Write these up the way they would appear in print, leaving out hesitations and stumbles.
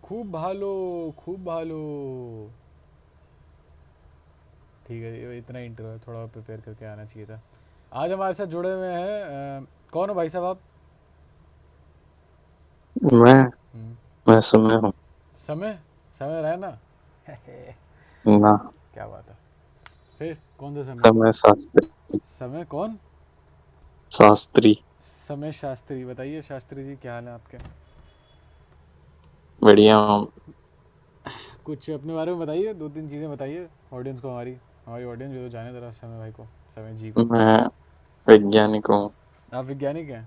खूब भालो, खूब भालो। ठीक है, ये इतना इंट्रो है, थोड़ा प्रिपेयर करके आना चाहिए था। आज हमारे साथ जुड़े हुए हैं कौन हो भाई साहब आप? मैं हम्म, मैं समय हूँ समय, समय रहना। ना। क्या बात है। फिर कौन सा समय? समय शास्त्री। समय कौन? शास्त्री। समय शास्त्री। बताइए शास्त्री जी, क्या हाल है आपके? बढ़िया हूँ। कुछ अपने बारे में बताइए, दो तीन चीज़ें बताइए ऑडियंस को, हमारी हमारी ऑडियंस भी तो जाने जरा समय भाई को, समय जी को। मैं वैज्ञानिक हूँ। आप वैज्ञानिक हैं?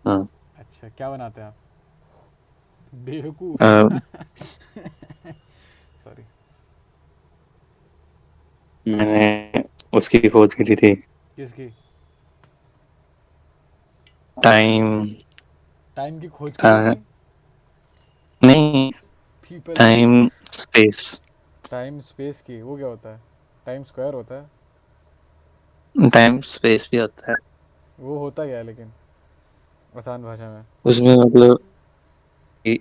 हाँ। अच्छा, क्या बनाते हैं आप? बेवकूफ़। अ, सॉरी। मैंने उसकी खोज करी थी। किसकी? टाइम। टाइम की खोज करी अ, थी? नहीं। पीपल की? Time space. टाइम स्पेस की, वो क्या होता है? टाइम स्क्वायर होता है? टाइम स्पेस भी होता है। वो होता क्या है लेकिन, आसान भाषा में? उसमें मतलब कि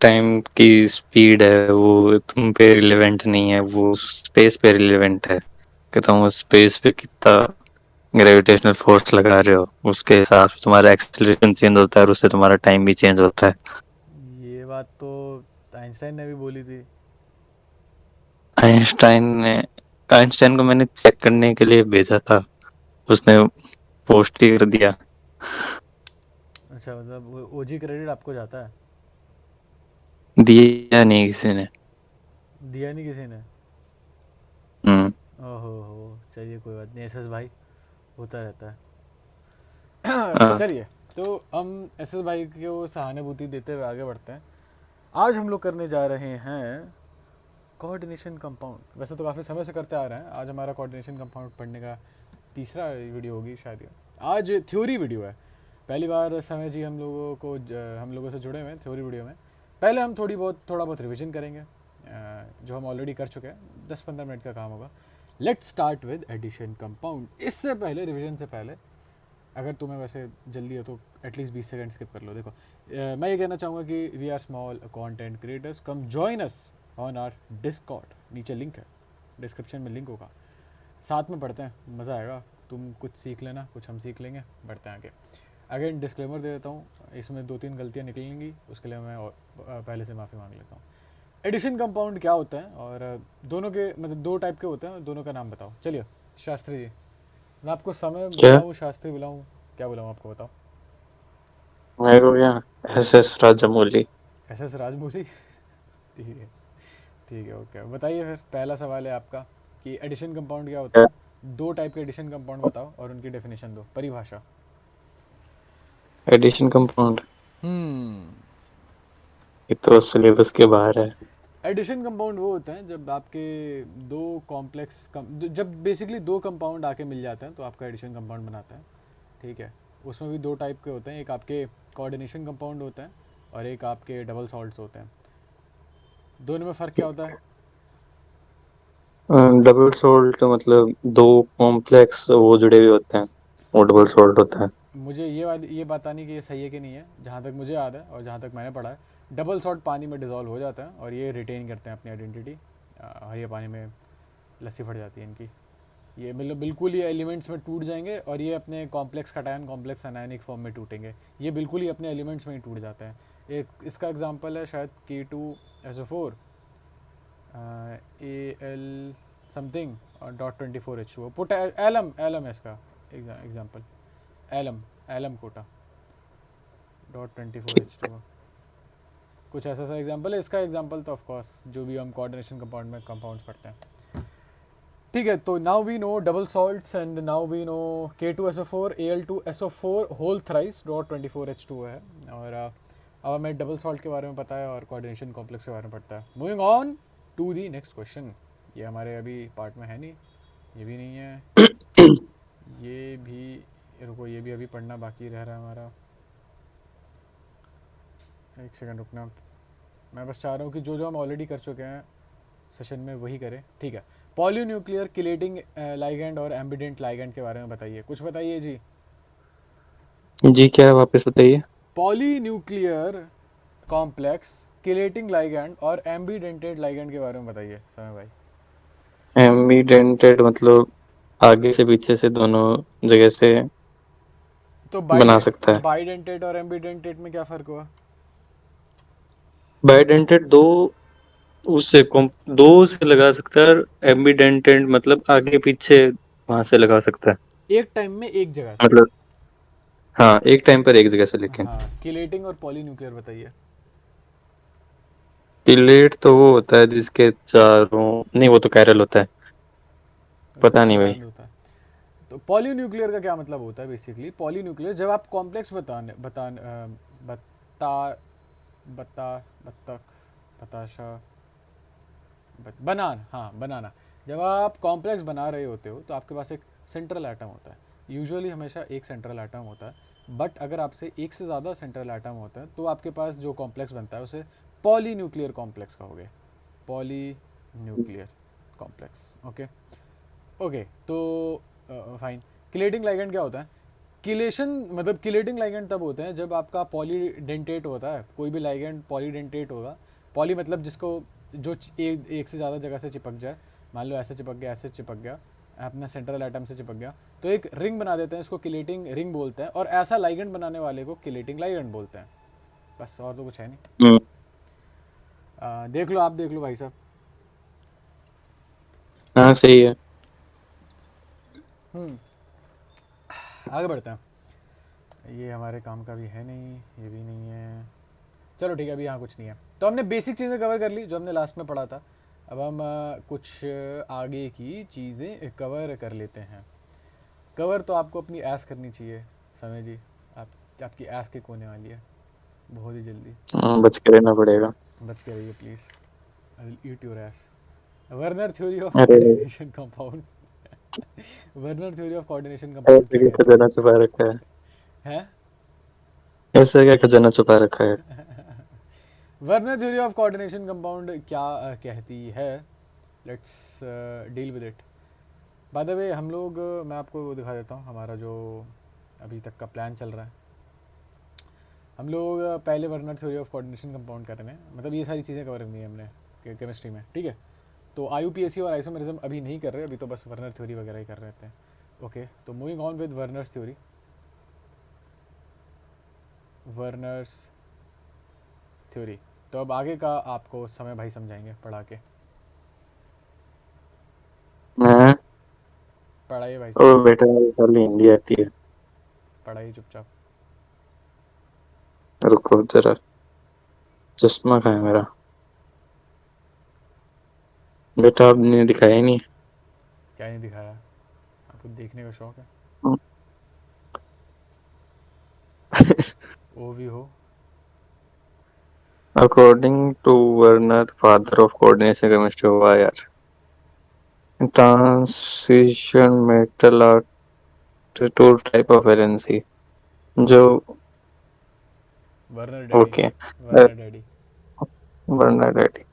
टाइम की स्पीड है वो तुम पे रिलेवेंट नहीं है, वो स्पेस पे रिलेवेंट है कि तुम उस स्पेस पे कितना ग्रेविटेशनल फोर्स लगा रहे हो, उसके हिसाब से तुम्हारा एक्सेलरेशन चेंज होता है और उससे तुम्हारा टाइम भी चेंज होता है। ये बात तो आइंस्टाइन ने भी बोली थी। आइंस्टाइन ने आइंस्टाइन को मैंने चेक करने के लिए भेजा था, उसने पोस्ट ही कर दिया। अच्छा, मतलब ओजी क्रेडिट आपको जाता है? दिया नहीं किसी ने। दिया नहीं किसी ने? हम्म। ओहो हो, चलिए कोई बात नहीं, एसएस भाई, होता रहता है। हाँ। चलिए, तो हम एसएस भाई को सहानुभूति देते हुए आगे बढ़ते हैं। आज हम लोग करने जा रहे हैं कोऑर्डिनेशन कंपाउंड। वैसे तो काफ़ी समय से करते आ रहे हैं, आज हमारा कोऑर्डिनेशन कंपाउंड पढ़ने का तीसरा वीडियो होगी शायद ये। आज थ्योरी वीडियो है, पहली बार समय जी हम लोगों से जुड़े हुए हैं थ्योरी वीडियो में। पहले हम थोड़ा बहुत रिवीजन करेंगे, जो हम ऑलरेडी कर चुके हैं, 10-15 मिनट का काम होगा। Let's start with addition compound. इससे पहले, रिवीजन से पहले, अगर तुम्हें वैसे जल्दी है तो एटलीस्ट 20 सेकंड स्किप कर लो। देखो, मैं ये कहना चाहूँगा कि we are small content creators, come join us on our Discord. नीचे लिंक है, डिस्क्रिप्शन में लिंक होगा। साथ में पढ़ते हैं, मज़ा आएगा। तुम कुछ सीख लेना, कुछ हम सीख लेंगे, बढ़ते हैं आगे। अगेन डिस्क्लेमर दे देता हूँ, इसमें 2-3 गलतियाँ निकलेंगी, उसके लिए मैं पहले से माफ़ी मांग लेता हूँ। एडिशन कंपाउंड क्या होता है, और दोनों के मतलब दो टाइप के होते हैं, दोनों का नाम बताओ। चलिए शास्त्री जी, मैं आपको समय क्या? बुलाऊँ, शास्त्री बुलाऊँ, क्या बुलाऊँ आपको, बताओ। मेरे को क्या, S S Rajamouli. SS Rajamouli. ठीक है, ठीक है, ओके। बताइए फिर, पहला सवाल है आपका कि एडिशन कंपाउंड क्या होता है। दो टाइप के एडिशन कंपाउंड बताओ और उनकी डेफिनेशन दो, परिभाषा। एडिशन कंपाउंड, हम्म। ये तो सिलेबस के बाहर है। एडिशन कंपाउंड वो होते हैं जब आपके दो कॉम्प्लेक्स जब बेसिकली दो कंपाउंड आके मिल जाते हैं तो आपका एडिशन कंपाउंड बनाता है। ठीक है, उसमें भी दो टाइप के होते हैं, एक आपके कोऑर्डिनेशन कंपाउंड होते हैं और एक आपके डबल सॉल्ट्स होते हैं। दोनों में फ़र्क क्या होता है? डबल सोल्ट मतलब दो कॉम्प्लेक्स वो जुड़े हुए होते हैं, वो डबल सोल्ट होता है। मुझे ये बतानी कि ये सही है कि नहीं है। जहाँ तक मुझे याद है और जहाँ तक मैंने पढ़ा है, डबल सॉल्ट पानी में डिज़ोल्व हो जाता है और ये रिटेन करते हैं अपनी आइडेंटिटी। हरिया पानी में लस्सी फट जाती है इनकी। ये मतलब बिल्कुल ये एलिमेंट्स में टूट जाएंगे और ये अपने complex cation complex anionic form में टूटेंगे। ये बिल्कुल ही अपने एलिमेंट्स में ही टूट जाते हैं। एक इसका एग्जांपल है शायद K2SO4, Al समथिंग और .24H2O, पुट एलम, एलम है इसका example. Alum, alum Kota .24H2O, कुछ ऐसा सा एग्जांपल है इसका। एग्जांपल तो ऑफ कोर्स जो भी हम कोऑर्डिनेशन कंपाउंड में कंपाउंड्स पढ़ते हैं। ठीक है, तो now we know double salts and now we know K2SO4 Al2SO4 whole thrice .24H2O है। और अब हमें डबल सॉल्ट के बारे में पता है और कोऑर्डिनेशन कॉम्प्लेक्स के बारे में पढ़ता है। Moving on to the next question. ये हमारे अभी पार्ट में है नहीं, ये भी नहीं है, ये भी, रुको, ये भी अभी पढ़ना बाकी रह रहा है हमारा। एक सेकंड रुकना, मैं बस चाह रहा हूँ कि जो जो हम ऑलरेडी कर चुके हैं सेशन में वही करें। ठीक है, पॉलीन्यूक्लियर किलेटिंग लाइगेंड और एम्बिडेंट लाइगेंड के बारे में बताइए, कुछ बताइए जी। जी क्या है, वापस बताइए। पॉलीन्यूक्लियर कॉम्प्लेक्स, किलेटिंग लाइगैंड और एम्बीडेंटेड लाइगैंड के बारे में बताइए समय भाई। एम्बिडेंटेड मतलब आगे से पीछे से दोनों जगह से तो बना सकता है। बाइडेंटेड और एम्बीडेंटेड में क्या फ़र्क हुआ? बाइडेंटेड दो उससे दो से लगा सकता है, और एम्बिडेंटेड मतलब आगे पीछे वहां से लगा सकता है। एक टाइम में एक जगह से। मतलब हाँ, एक टाइम पर एक जगह से, लेकिन हाँ, किलेटिंग और पॉलीन्यूक्लियर बताइए। डिलेट तो वो होता है जिसके चारों, नहीं वो तो कैरल होता है। तो पता नहीं भाई। चांद होता है। तो पॉलीन्यूक्लियर का क्या मतलब होता है? बेसिकली पॉलीन्यूक्लियर जब आप कॉम्प्लेक्स बता बता बतख बताशा बनाना, हाँ बनाना। जब आप कॉम्प्लेक्स बना रहे होते हो तो आपके पास एक सेंट्रल एटम होता है। यूजुअली हमेशा एक सेंट्रल एटम होता है, बट अगर आपसे एक से ज़्यादा सेंट्रल एटम होता है तो आपके पास जो कॉम्प्लेक्स बनता है उसे पॉलीन्यूक्लियर कॉम्प्लेक्स कहोगे। Polynuclear complex, okay. ओके, तो फाइन। किलेटिंग लाइगैंड क्या होता है? किलेशन मतलब किलेटिंग लाइगैंड तब होते हैं जब आपका पॉलीडेंटेट होता है। कोई भी लाइगैंड पॉलीडेंटेट होगा। पॉली मतलब जिसको जो एक से ज़्यादा जगह से चिपक जाए। मान लो ऐसे चिपक गया, ऐसे चिपक गया, अपना सेंट्रल एटम से चिपक गया, तो एक रिंग बना देते हैं। इसको किलेटिंग रिंग बोलते हैं, और ऐसा लाइगैंड बनाने वाले को किलेटिंग लाइगैंड बोलते हैं। बस, और तो कुछ है नहीं। हम्म। देख लो, आप देख लो भाई साहब। हाँ सही है। हम्म आगे बढ़ते हैं। ये हमारे काम का भी है नहीं, ये भी नहीं है। चलो ठीक है, अभी यहाँ कुछ नहीं है। तो हमने बेसिक चीज़ें कवर कर ली जो हमने लास्ट में पढ़ा था। अब हम कुछ आगे की चीज़ें कवर कर लेते हैं। कवर तो आपको अपनी ऐस करनी चाहिए समय जी। आपकी ऐस के कोने वाली है बहुत ही जल्दी। बच के रहना पड़ेगा। बच के रहिए please. I will eat your ऐस। वर्नर थ्योरी ऑफ अरे coordination compound. Werner theory of coordination compound ऐसे क्या क्या कहती खजाना छुपा रखा है? है? ऐसा क्या खजाना छुपा रखा है? Werner theory of coordination compound क्या कहती है? Let's deal with it. By the way हम लोग मैं आपको वो दिखा देता हूँ हमारा जो अभी तक का प्लान चल रहा है। हम लोग पहले Werner theory of coordination compound कर रहे हैं, मतलब ये सारी चीज़ें कवर करनी है हमने केमिस्ट्री में, ठीक है। तो आईयूपीएसी और आइसोमेरिज्म अभी नहीं कर रहे, अभी तो बस वर्नर थ्योरी वगैरह ही कर रहे थे। ओके, तो moving on with Werner's theory. Werner's theory. तो अब आगे का आपको समय भाई समझाएंगे पढ़ा के। हाँ। पढ़ाइए भाई ओ साहब, बेटा, मेरे खाली हिंदी आती है। पढ़ाइए चुपचाप। रुको जरा, चश्मा कहाँ है मेरा? बेटा आपने दिखाया ही नहीं। क्या नहीं दिखाया? आपको देखने का शौक है? वो भी हो। According to Werner, father of coordination chemistry, हुआ यार। Transition metal are two type of valency जो, Werner daddy. Okay, Werner daddy. Werner ready.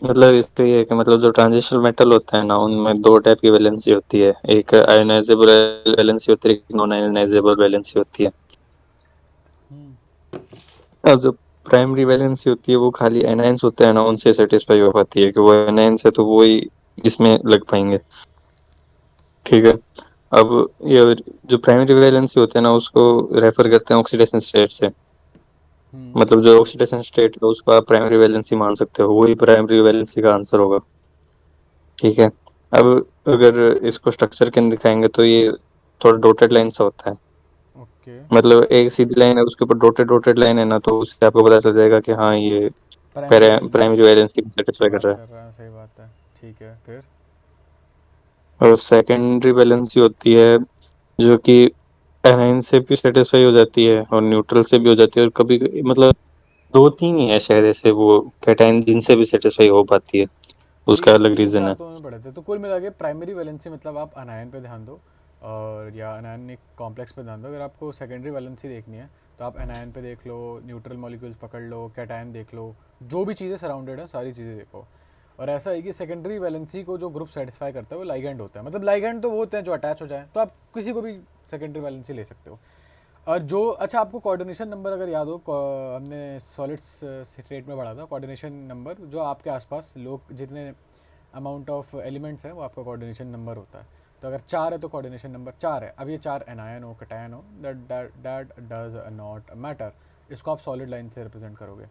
मतलब इससे ये है कि मतलब जो ट्रांजिशनल मेटल होता है ना, उनमें दो टाइप की वैलेंसी होती है। एक आयोनाइजेबल वैलेंसी होती है, एक नॉन आयोनाइजेबल वैलेंसी होती है। हम्म अब जो प्राइमरी वैलेंसी होती है वो खाली एनायंस होते हैं ना, उनसे सेटिस्फाई हो पाती है कि वो एनायंस है तो वो ही इसमें लग पाएंगे। ठीक है। अब ये जो प्राइमरी वैलेंसी होते हैं ना, उसको रेफर करते हैं ऑक्सीडेशन स्टेट से। हम्म मतलब जो ऑक्सीडेशन स्टेट है उसको आप प्राइमरी वैलेंसी मान सकते हो, वही प्राइमरी वैलेंसी का आंसर होगा। ठीक है। अब अगर इसको स्ट्रक्चर के अंदर दिखाएंगे तो ये थोड़ा डॉटेड लाइन सा होता है। ओके। मतलब एक सीधी लाइन है, उसके ऊपर डॉटेड डॉटेड लाइन है ना, तो उससे आपको पता चल जाएगा कि हाँ ये प्राइमरी वैलेंसी प्राइमरी वैलेंसी को की सेटिस्फाई कर बात रहा है। कर रहा है, सही बात है। ठीक है, फिर? और सेकेंडरी वैलेंसी होती है जो कि एनाइन से भी सेटिस्फाई हो जाती है और न्यूट्रल से भी हो जाती है, और कभी मतलब दो तीन ही है शायद ऐसे वो कैटायन जिनसे भी सेटिस्फाई हो पाती है। तीन उसका अलग तीन रीजन चार है। तो मैंने पढ़े थे। तो कुल मिला के प्राइमरी वैलेंसी मतलब आप अनायन पे ध्यान दो, और या अनायनिक कॉम्प्लेक्स पे ध्यान दो। अगर आपको सेकेंडरी वैलेंसी देखनी है तो आप अनायन पे देख लो, न्यूट्रल मॉलिक्यूल्स पकड़ लो, कैटायन देख लो, जो भी चीज़ें सराउंडेड है सारी चीज़ें देखो। और ऐसा है कि सेकेंडरी वैलेंसी को जो ग्रुप सेटिस्फाई करता है वो लाइगैंड होता है। मतलब लाइगैंड तो वो होते हैं जो अटैच हो जाए, तो आप किसी को भी सेकेंडरी वैलेंसी ले सकते हो। और जो अच्छा आपको कोऑर्डिनेशन नंबर अगर याद हो, हमने सॉलिड्स स्टेट में पढ़ा था कोऑर्डिनेशन नंबर, जो आपके आसपास लोग जितने अमाउंट ऑफ एलिमेंट्स हैं वो आपका कोऑर्डिनेशन नंबर होता है। तो अगर 4 है तो कोऑर्डिनेशन नंबर 4 है। अब ये 4 एनायन हो कटायन हो, दैट डज नॉट मैटर। इसको आप सॉलिड लाइन से रिप्रेजेंट करोगे।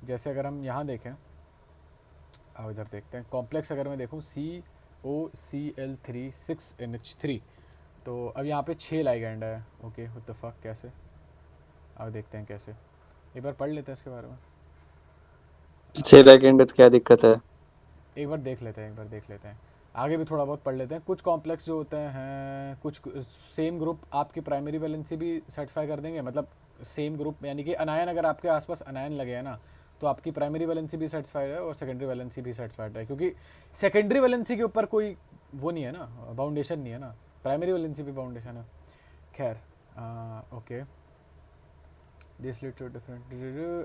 जैसे अगर हम यहाँ देखें, अब इधर देखते हैं कॉम्प्लेक्स, अगर मैं देखूँ COCl3 6NH3, तो अब यहाँ पे 6 लाइगैंड है। ओके व्हाट द फक, कैसे? अब देखते हैं कैसे, एक बार पढ़ लेते हैं इसके बारे में। 6 सेकंड तो क्या दिक्कत है? एक बार देख लेते हैं, एक बार देख लेते हैं, आगे भी थोड़ा बहुत पढ़ लेते हैं। कुछ कॉम्प्लेक्स जो होते हैं, कुछ सेम ग्रुप आपकी प्राइमरी वैलेंसी भी सेटिस्फाई कर देंगे। मतलब सेम ग्रुप यानी कि अनायन, अगर आपके आसपास अनायन लगे हैं ना, तो आपकी प्राइमरी वैलेंसी भी सेटिस्फाइड है और सेकेंडरी वैलेंसी भी सेटिस्फाइड है, क्योंकि सेकेंडरी वैलेंसी के ऊपर कोई वो नहीं है ना, बाउंडेशन नहीं है ना, प्राइमरी वैलेंसी भी बाउंडेशन है। खैर, okay, this lead to different,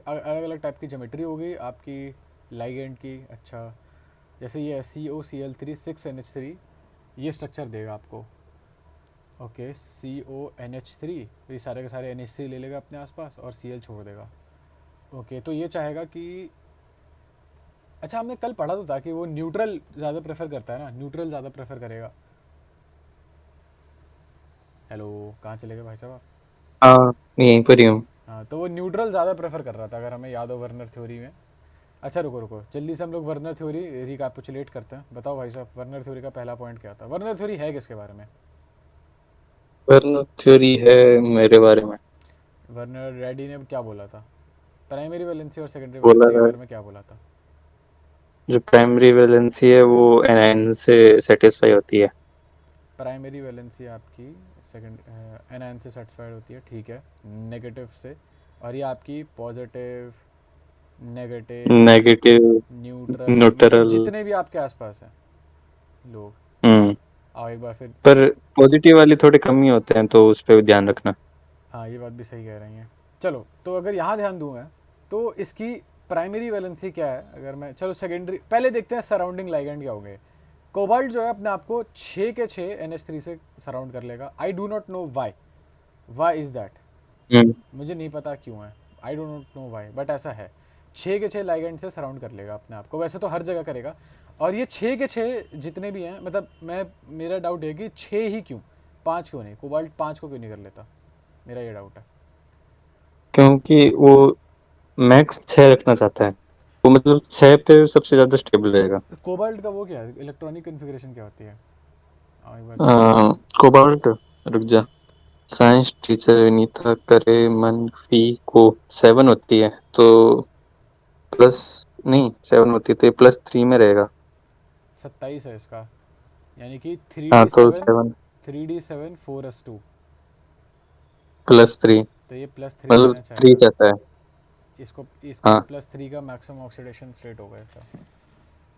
अलग अलग टाइप की ज्योमेट्री होगी आपकी लाइगेंड की। अच्छा, जैसे ये COCl3 6NH3, ये स्ट्रक्चर देगा आपको। ओके, CONH3, ये सारे के सारे NH3 ले लेगा अपने आसपास और Cl छोड़ देगा। ओके, तो ये चाहेगा कि, अच्छा हमने कल पढ़ा तो था कि वो न्यूट्रल ज़्यादा प्रेफर करता है ना, न्यूट्रल ज़्यादा प्रेफर करेगा। हेलो, कहाँ चले गए भाई साहब आप? हाँ, यहीं पर ही हूँ। हाँ, तो वो न्यूट्रल ज़्यादा प्रेफर कर रहा था, अगर हमें याद हो वर्नर थ्योरी में। अच्छा रुको रुको, जल्दी से हम लोग वर्नर थ्योरी रिकैपिचुलेट करते हैं। बताओ भाई साहब, वर्नर थ्योरी का पहला पॉइंट क्या था? वर्नर थ्योरी है किसके बारे में? वर्नर थ्योरी है मेरे बारे में। वर्नर रेडी ने क्या बोला था? प्राइमरी वैलेंसी और सेकेंडरी बोला वैलेंसी के था बारे में क्या बोला था? जो प्राइमरी वैलेंसी है वो एनायन से सेटिस्फाई होती है। प्राइमरी वैलेंसी आपकी सेकेंड एनायन से सेटिस्फाइड होती है, ठीक है, नेगेटिव से। और ये आपकी पॉजिटिव, नेगेटिव, नेगेटिव, न्यूट्रल, मतलब न्यूट्रल। जितने भी आपके आसपास हैं लोग। हम्म। आओ एक बार फिर। पर पॉजिटिव वाले थोड़े कम ही होते हैं, तो उस पर ध्यान रखना। हाँ, ये बात भी सही कह रही हैं। चलो, तो अगर यहाँ ध्यान दूँ मैं, तो इसकी प्राइमरी वैलेंसी क्या है? अगर मैं, चलो सेकेंडरी पहले देखते हैं, सराउंडिंग लाइगेंड क्या होंगे। कोबाल्ट जो है अपने आप को 6 के 6 NH3 से सराउंड कर लेगा। I do not know why, why is that, hmm. मुझे नहीं पता क्यों है, I don't not know why, but ऐसा है। 6 के 6 लाइगेंड से सराउंड कर लेगा अपने आप को, वैसे तो हर जगह करेगा। और ये 6 के 6 जितने भी हैं, मतलब मैं, मेरा डाउट है कि 6 ही क्यों, 5 क्यों नहीं? कोबाल्ट 5 को क्यों नहीं कर लेता? मेरा ये डाउट है। क्योंकि वो मैक्स 6 रखना चाहता है। वो मतलब 6 पे सबसे ज्यादा स्टेबल रहेगा। कोबाल्ट का वो क्या है, इलेक्ट्रॉनिक कन्फिग्रेशन क्या होती है? हाँ, एक बार चेक कर लेते हैं। कोबाल्ट, रुक जा। साइंस टीचर विनीता करे मनफी को 7 होती है, तो प्लस, नहीं 7 होती है तो +3 में रहेगा। 27 है इसका, यानी कि थ्री हाँ डी तो सेवन 7 3D7 4s2, +3, तो ये +3 मतलब लेना 3 चाहेगा। चाहता है। इसको, इसका हाँ। +3 का मैक्सिमम ऑक्सीडेशन स्टेट होगा इसका।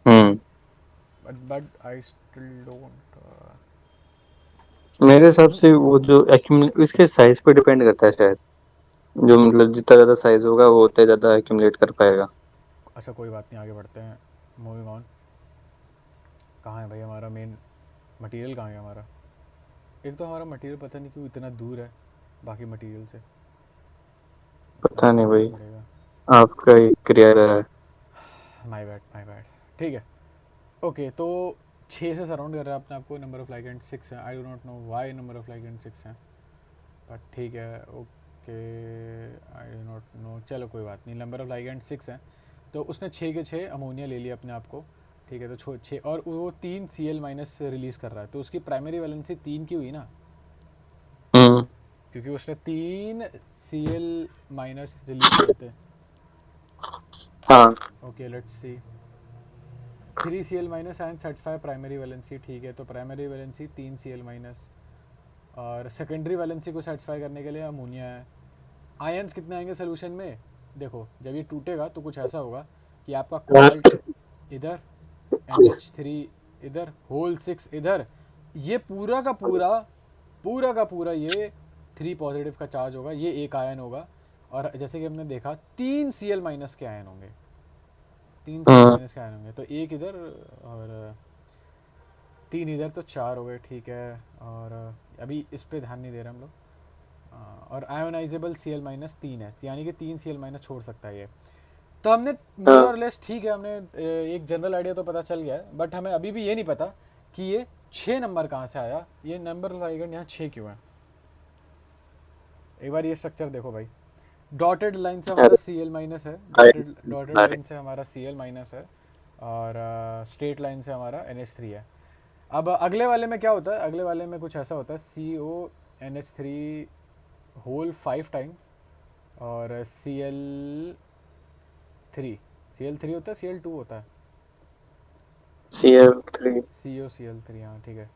हम्म। बट आई स्टिल डोंट, मेरे हिसाब से वो जो एक्यूमुलेट इसके साइज पे डिपेंड करता है शायद। जो मतलब जितना ज्यादा साइज होगा वो उतना ज्यादा एक्यूमुलेट कर पाएगा। अच्छा कोई बात नहीं, आगे बढ़ते हैं, मूविंग ऑन। कहाँ है भाई हमारा मेन मटेरियल? कहाँ है हमारा? एक तो हमारा मटेरियल पता नहीं क्यों इतना दूर है बाकी मटेरियल से, पता ध्यान नहीं देना भाई, पड़ेगा। आपका ही क्रिया रहा है। My bad, my bad. ठीक है, ओके, तो 6 से सराउंड कर रहा है अपने आपको। नंबर ऑफ लाइगेंड 6 है, I do not know Y number of ligand 6 है, बट ठीक है, okay, I do not know, चलो कोई बात नहीं, नंबर ऑफ लाइगेंड 6 है। तो उसने 6 के 6 अमोनिया ले लिया अपने आप को, ठीक है, तो 6, और वो 3 Cl- रिलीज़ कर रहा है, तो उसकी प्राइमरी वैलेंसी 3 की हुई ना, हम्म। क्योंकि उसने 3 Cl- रिलीज़ किए थे। हाँ। Okay let's see, 3 Cl- and satisfy primary valency, ठीक है, तो प्राइमरी वैलेंसी 3 Cl-, और सेकेंडरी वैलेंसी को सेटिस्फाई करने के लिए अमोनिया है। आयंस कितने आएंगे सोल्यूशन में? देखो, जब ये टूटेगा तो कुछ ऐसा होगा कि आपका कोबाल्ट इधर, NH3 इधर, होल 6 इधर, ये पूरा का पूरा, पूरा का पूरा ये 3 पॉजिटिव का चार्ज होगा, ये एक आयन होगा। और जैसे कि हमने देखा 3 Cl- के आयन होंगे, 3 Cl- हम्म। के आयन होंगे, तो एक इधर और 3 इधर, तो 4 हो गए, ठीक है। और अभी इस पे ध्यान नहीं दे रहे हम लोग, और आयोनाइजेबल सी एल माइनस 3 है, यानी कि 3 सी एल माइनस छोड़ सकता है ये। तो हमने मोर हाँ। और लेस ठीक है, हमने एक जनरल आइडिया तो पता चल गया है, बट हमें अभी भी ये नहीं पता कि ये 6 नंबर कहाँ से आया, ये नंबर लाइगेंड यहाँ 6 क्यों है। एक बार ये स्ट्रक्चर देखो भाई, डॉटेड लाइन से हमारा अरे सी एल माइनस है, भाई, डॉटेड लाइन से हमारा सी एल माइनस है, और स्ट्रेट लाइन से हमारा एन एच थ्री है। अब अगले वाले में क्या होता है, अगले वाले में कुछ ऐसा होता है, C O N H three whole 5 times, और थ्री सी एल थ्री होता है, सी एल टू होता है, CF3। सी एल थ्री, हाँ ठीक है।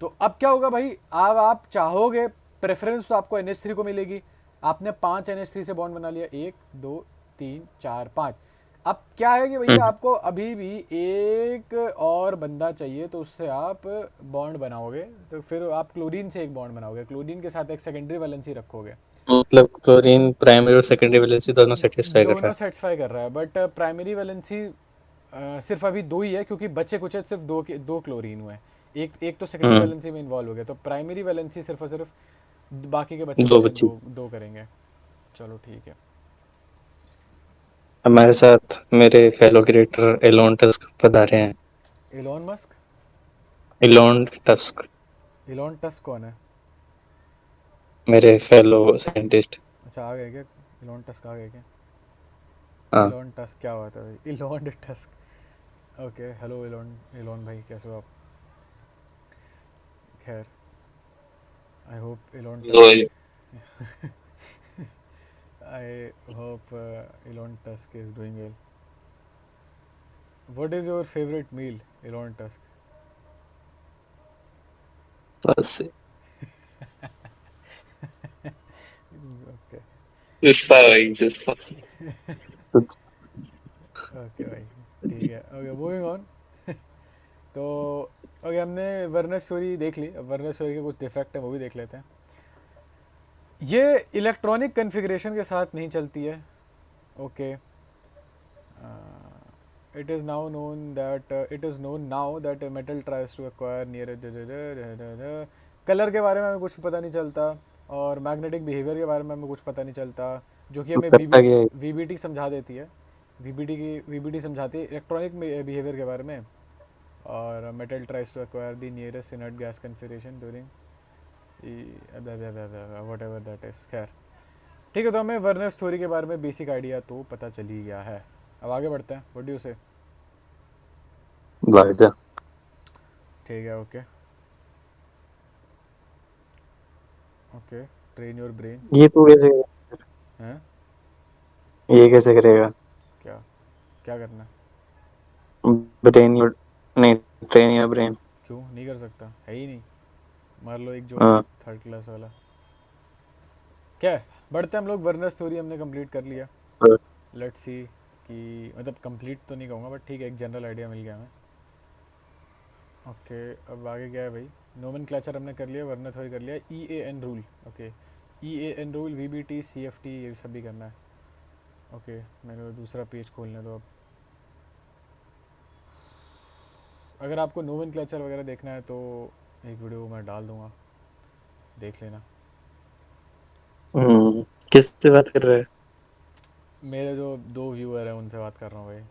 तो अब क्या होगा भाई, अब आप चाहोगे, प्रेफरेंस तो आपको एन एच थ्री को मिलेगी। आपने 5 एन एच थ्री से बॉन्ड बना लिया, 1 2 3 4 5। अब क्या है कि भैया आपको अभी भी एक और बंदा चाहिए, तो उससे आप बॉन्ड बनाओगे, तो फिर आप क्लोरीन से एक बॉन्ड बनाओगे, क्लोरीन के साथ एक सेकेंडरी वैलेंसी रखोगे। मतलब क्लोरीन प्राइमरी और सेकेंडरी वैलेंसी दोनों सेटिस्फाई कर रहा दोनों सेटिस्फाई कर रहा है, बट प्राइमरी वैलेंसी सिर्फ अभी 2 ही है, क्योंकि बच्चे कुछ सिर्फ दो क्लोरीन हुए हैं। एक एक तो है। सेकेंडरी वैलेंसी में इन्वॉल्व हो गया, तो प्राइमरी वैलेंसी सिर्फ और सिर्फ बाकी के बच्चे दो कुछ बच्चे दो दो करेंगे। चलो ठीक है। हमारे साथ मेरे फेलो क्रिएटर एलोन टस्क पधारे हैं। Elon Musk. Elon Tusk Elon Tusk कौन है? मेरे फेलो साइंटिस्ट। अच्छा, आ गए क्या? इलॉन टस्क आ गए क्या? हाँ। इलॉन टस्क क्या हुआ था भाई? Elon Tusk. Okay, hello Elon, Elon भाई कैसे हो आप? खैर, I hope Elon lol. Tusk I hope Elon Tusk is doing well. What is your favourite meal, Elon Tusk? बस ओके। जुस्पा भाई जुस्पा। ओके भाई, ठीक है, ओके, मूविंग ऑन। तो ओके, हमने वर्नर स्टोरी देख ली, अब वर्नर स्टोरी के कुछ डिफेक्ट है वो भी देख लेते हैं। ये इलेक्ट्रॉनिक कन्फिग्रेशन के साथ नहीं चलती है। Okay, it is now known that it is known now that metal tries to acquire near. Colour के बारे में हमें कुछ पता नहीं चलता, और मैग्नेटिक बिहेवियर के बारे में हमें कुछ पता नहीं चलता, जो कि हमें करता गया है। वी बी टी समझा देती है। वी बी टी समझाती है इलेक्ट्रॉनिक बिहेवियर के बारे में। और metal tries to acquire the nearest inert gas configuration during whatever that is. खैर ठीक है, तो हमें वर्नर स्टोरी के बारे में बेसिक आइडिया तो पता चल ही गया है। अब आगे बढ़ते हैं, व्हाट डू यू से? भाई जा। ठीक है, okay. Okay, train your brain. ये तू कैसे हैं? ये कैसे करेगा? क्या? क्या करना है? ब्रेन योर, नहीं, ट्रेन योर ब्रेन। क्यों नहीं कर सकता? है ही नहीं। मार लो एक जोक, हाँ। थर्ड क्लास वाला। क्या है? बढ़ते हैं हम लोग, वर्नर स्टोरी हमने कंप्लीट कर लिया। तो लेट्स सी कि, मतलब कंप्लीट तो नहीं कहूँगा, बट ठीक है, एक जनरल आइडिया मिल गया हमें। ओके, अब आगे क्या है भाई? नोमन क्लैचर हमने कर लिया, वर्नर थ्योरी कर लिया, E A N rule. Okay, E A N rule, V B T, C F T, ये सब भी करना है। ओके, मैंने दूसरा पेज खोलने दो अब। अगर आपको नोमन क्लैचर वगैरह देखना है तो एक वीडियो मैं डाल दूंगा, देख लेना। किससे बात कर रहा है? मेरे जो 2 व्यूअर हैं उनसे बात कर रहा हूँ भाई।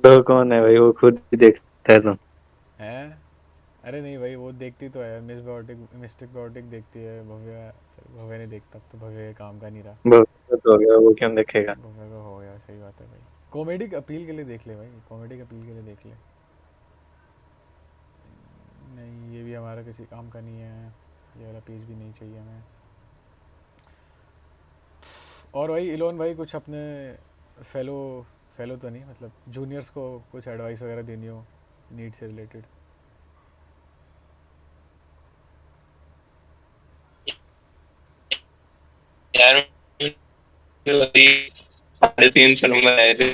दो कौन है भाई? वो खुद भी देखता है तो। हैं? अरे नहीं भाई, वो देखती तो है, मिस बायोटिक, मिस्टिक बायोटिक देखती है, भव्य। भव्य नहीं देखता, अब तो भव्य काम का नहीं रहा। बहुत हो गया, वो क्यों देखेगा? भव्य का हो गया, सही बात है भाई। कॉमेडिक अपील के लिए देख ले भाई, कॉमेडिक अपील के लिए देख ले। नहीं, ये भी हमारा किसी काम का नहीं है, ये वाला पेज भी नहीं चाहिए हमें। और भाई इलोन भाई, कुछ अपने फेलो, फेलो तो नहीं, मतलब जूनियर्स को कुछ एडवाइस वगैरह देनी हो नीट से रिलेटेड? यार वही 350 नंबर आए थे।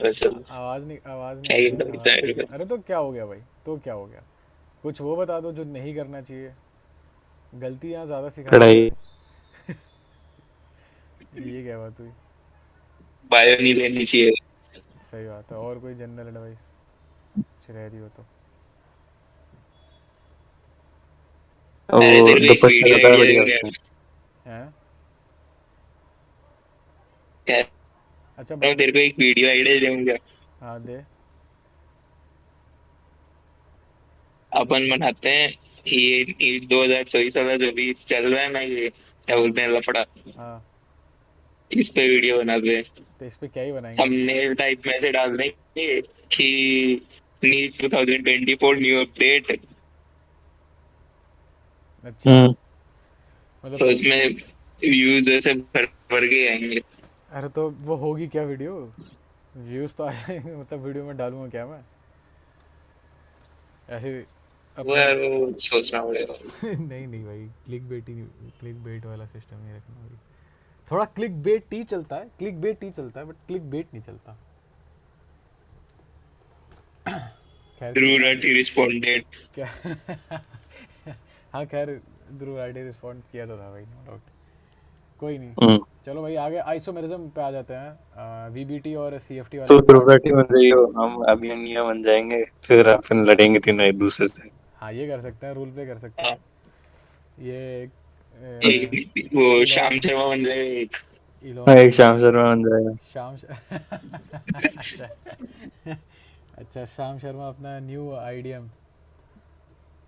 वैसे तो आवाज़ नहीं क्या आ ही रही है, आवाज़ नहीं आ रही। अरे तो क्या हो गया भाई, तो क्या हो गया? कुछ वो बता दो जो नहीं करना चाहिए, गलतियाँ ज़्यादा सिखा रहे हो पढ़ाई भाई। ये क्या बात हुई? बायो नहीं लेनी चाहिए। सही बात है, और कोई जनरल एडवाइस रह रही हो तो? अरे वो तेरे को एक दुपट्टा वीडियो ज्यादा आइडिया बढ़िया दूंगा। होता है। हैं? कह अच्छा रहा हूँ बता। तेरे को एक वीडियो आइडिया दूंगा। हाँ दे। अपन बनाते हैं ये 2024 वाला जो भी चल रहा है ना, ये क्या हाँ बोलते हैं, लफड़ा। हाँ। इस पे वीडियो बनाते हैं। तो इस पे क्या ही बनाएंगे? थंबनेल टाइप में से डाल देंगे कि नीट 2024 न्यू अपडेट। अच्छा। हम्म। मतलब। तो उसमें व्यूज ऐसे भर भर के आएंगे। अरे तो वो होगी क्या वीडियो? व्यूज़ तो आएंगे मतलब वीडियो में डालूंगा क्या मैं? ऐसे वो अपने। यार वो सोचना पड़ेगा। नहीं नहीं भाई, क्लिक बेट ही नहीं, क्लिक बेट वाला सिस्टम नहीं रखना भाई। थोड़ा क्लिक बेट ही चलता है, क्लिक बेट ही चलता है, बट क्लिक बेट नहीं चलता। खैर ध्रुव क्या राठी रिस्पॉन्डेड। क्या। हाँ खैर, ध्रुव राठी रिस्पॉन्ड किया तो था भाई, नो डाउट। कोई नहीं। हम्म। चलो भाई आगे आइसोमेरिज्म पे आ जाते हैं, वीबीटी और सीएफटी वाले तो कंपाउंड। ध्रुव बन रही हो, हम अभिमन्यु बन जाएंगे, फिर अपन लड़ेंगे तीनों एक दूसरे से। हाँ ये कर सकते हैं, रोल प्ले कर सकते हैं। ये वो इलॉन श्याम शर्मा बन जाएगा एक। हाँ, इलॉन एक श्याम शर्मा बन जाएगा। शाम अच्छा। अच्छा शाम शर्मा अपना न्यू आईडीएम।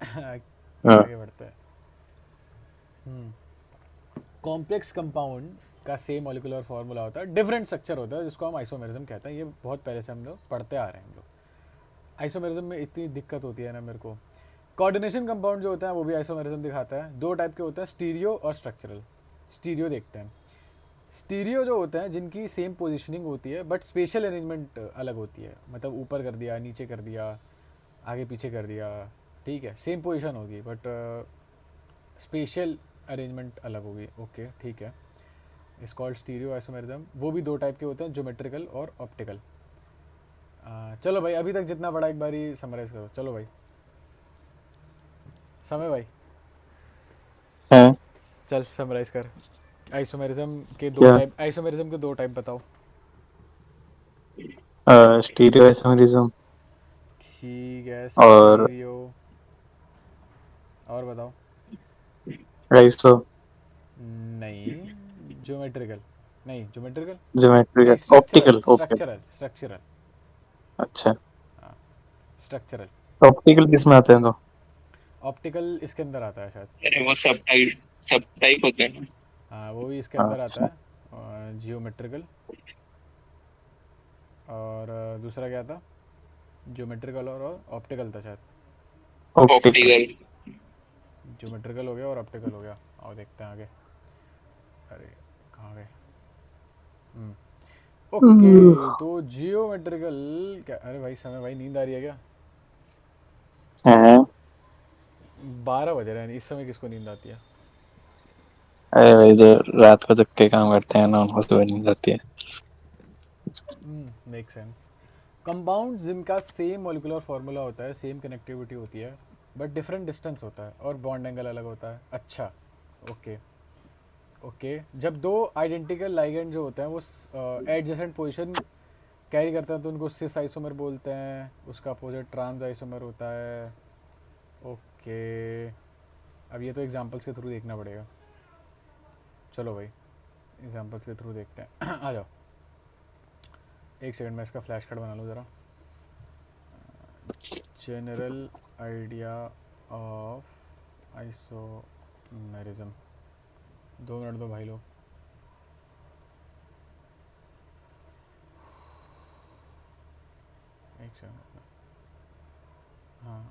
हाँ। आगे बढ़ते हैं। कॉम्प्लेक्स कंपाउंड का सेम मॉलिक्यूलर फार्मूला होता है, डिफरेंट स्ट्रक्चर होता है, जिसको हम आइसोमेरिज्म कहते हैं। ये बहुत पहले से हम लोग पढ़ते आ रहे हैं हम लोग। आइसोमेरिज्म में इतनी दिक्कत होती है ना मेरे को। कोऑर्डिनेशन कंपाउंड जो होता है वो भी आइसोमेरिज्म दिखाता है। दो टाइप के होते हैं, स्टीरियो और स्ट्रक्चरल। स्टीरियो देखते हैं। स्टीरियो जो होते हैं जिनकी सेम पोजीशनिंग होती है बट स्पेशल अरेंजमेंट अलग होती है, मतलब ऊपर कर दिया, नीचे कर दिया, आगे पीछे कर दिया। ठीक है, सेम पोजीशन होगी बट स्पेशल अरेंजमेंट अलग होगी। ओके ठीक है। इस कॉल्ड स्टीरियो आइसोमेरिज्म। वो भी दो टाइप के होते हैं, ज्योमेट्रिकल और ऑप्टिकल। चलो भाई, अभी तक जितना बड़ा एक बारी समराइज करो, चलो भाई। समय भाई, है चल समराइज कर। आइसोमेरिज्म के दो क्या? टाइप, आइसोमेरिज्म के दो टाइप बताओ। स्टीरियो आइसोमेरिज्म ठीक है, और स्टीरियो। और बताओ। आइसो नहीं, ज्योमेट्रिकल। नहीं ज्योमेट्रिकल। नहीं, geometrical structural optical optical. Structural structural. अच्छा, हाँ, स्ट्रक्चरल। ऑप्टिकल किस में आते हैं तो? ऑप्टिकल इसके अंदर आता है शायद। अरे वो सब टाइप होते हैं ना। हाँ वो भी इसके हाँ, अंदर आता अच्छा। है, जियोमेट्रिकल। और दूसरा क्या था? ज्योमेट्रिकल और ऑप्टिकल था शायद। ऑप्टिकल। ऑप्टिकल। ज्योमेट्रिकल हो गया और ऑप्टिकल हो गया। और देखते हैं आगे। अरे कहाँ गए? ओके। तो जियोमेट्रिकल क्या? अरे भाई समय भाई, नींद आ रही है क्या? है। 12 बज रहे हैं, इस समय किसको नींद आती है? अरे भाई, जो रात को जग के काम करते हैं ना, उनको सुबह नींद आती है। Make sense. कंपाउंड जिनका सेम मॉलिक्यूलर फार्मूला होता है, सेम कनेक्टिविटी होती है, बट डिफरेंट डिस्टेंस होता है और बॉन्ड एंगल अलग होता है। अच्छा। ओके। ओके, जब दो आइडेंटिकल लाइगेंड जो होते हैं वो एडजेसेंट पोजीशन कैरी करते हैं तो उनको सिस आइसोमर बोलते हैं। उसका अपोजिट ट्रांस आइसोमर होता है। ओके। अब ये तो एग्जांपल्स के थ्रू देखना पड़ेगा। चलो भाई, एग्जांपल्स के थ्रू देखते हैं। आ जाओ। एक सेकंड में इसका फ्लैश कार्ड बना लूँ ज़रा। General idea of isomerism. 2 minute दो भाई लोग। एक सेकंड। हाँ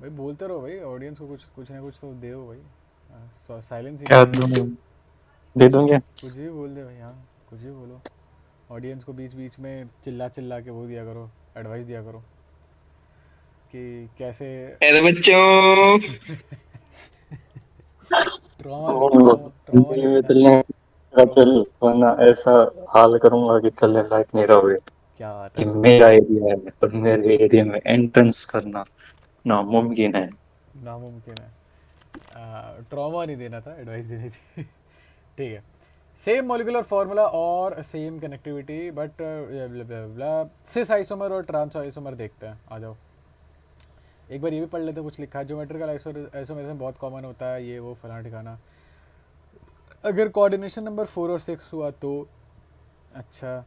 भाई, बोलते रहो भाई, ऑडियंस को कुछ कुछ ना कुछ तो दे भाई। साइलेंस ही नहीं क्या है भाई। दूं? दे दूंगे। कुछ भी बोल दे भाई, हाँ कुछ भी बोलो। ऑडियंस को बीच बीच में चिल्ला चिल्ला के वो दिया करो, एडवाइस दिया करो कि कैसे अरे बच्चों। ट्रॉमा ट्रॉमा ट्रॉमा नहीं जिंदगी में देना। चलने का ट्रॉ चल, वरना ऐसा हाल करूंगा कि चलने लायक नहीं रहोगे। क्या बात कि है? मेरा एरिया है और मेरे एरिया में एंट्रेंस करना नामुमकिन है। नामुमकिन है। ट्रॉमा नहीं देना था, एडवाइस देनी थी। ठीक है। सेम मॉलिक्यूलर फार्मूला और same connectivity but cis isomer और ट्रांस आइसोमर देखते हैं, आ जाओ। एक बार ये भी पढ़ लेते हैं, कुछ लिखा है ज्योमेट्रिकल आइसोमेरिज्म बहुत कॉमन होता है, ये वो फलाना ठिकाना। अगर कोऑर्डिनेशन नंबर 4 और 6 हुआ तो अच्छा,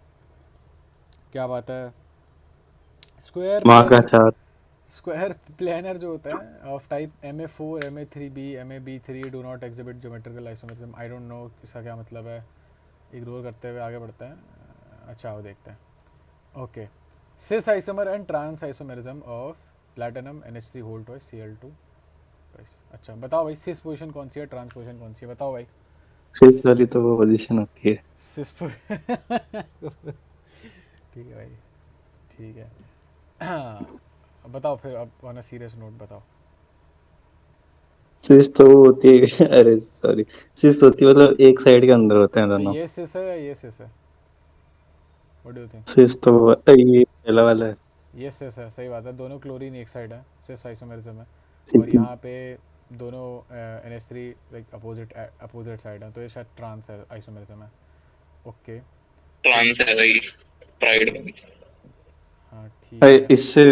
क्या बात है। स्क्वायर वहाँ का प्लेनर, चार। स्क्वायर प्लेनर जो होता है of type MA4 MA3B MAB3 do not exhibit geometrical isomerism. I don't know इसका क्या मतलब है, इग्नोर करते हुए आगे बढ़ते हैं। अच्छा वो देखते हैं। Okay, cis isomer and trans isomerism of platinum NH3 whole twice Cl2 twice. अच्छा बताओ भाई, सिस पोजीशन कौन सी है, ट्रांस पोजीशन कौन सी है, बताओ भाई। शेष वाली तो वो पोजीशन होती है। सिस ठीक है भाई, ठीक है। अब बताओ फिर, अब ऑन अ सीरियस नोट बताओ। शेष तो वो होती है अरे सॉरी, शेष होती है मतलब एक साइड के अंदर होते हैं तो दोनों। ये सिस है या ये सिस है, व्हाट डू यू थिंक? शेष तो ये पहला वाला है। ये सिस है, सही बात है, दोनों क्लोरीन एक साइड है, सिस आइसोमेरिज्म है। और शेष यहाँ पे दोनों NH3 like opposite opposite side है, तो ये शायद ट्रांस है आइसोमेरिज्म है। ओके तो ट्रांस है भाई, प्राइड में। हाँ ठीक है। इससे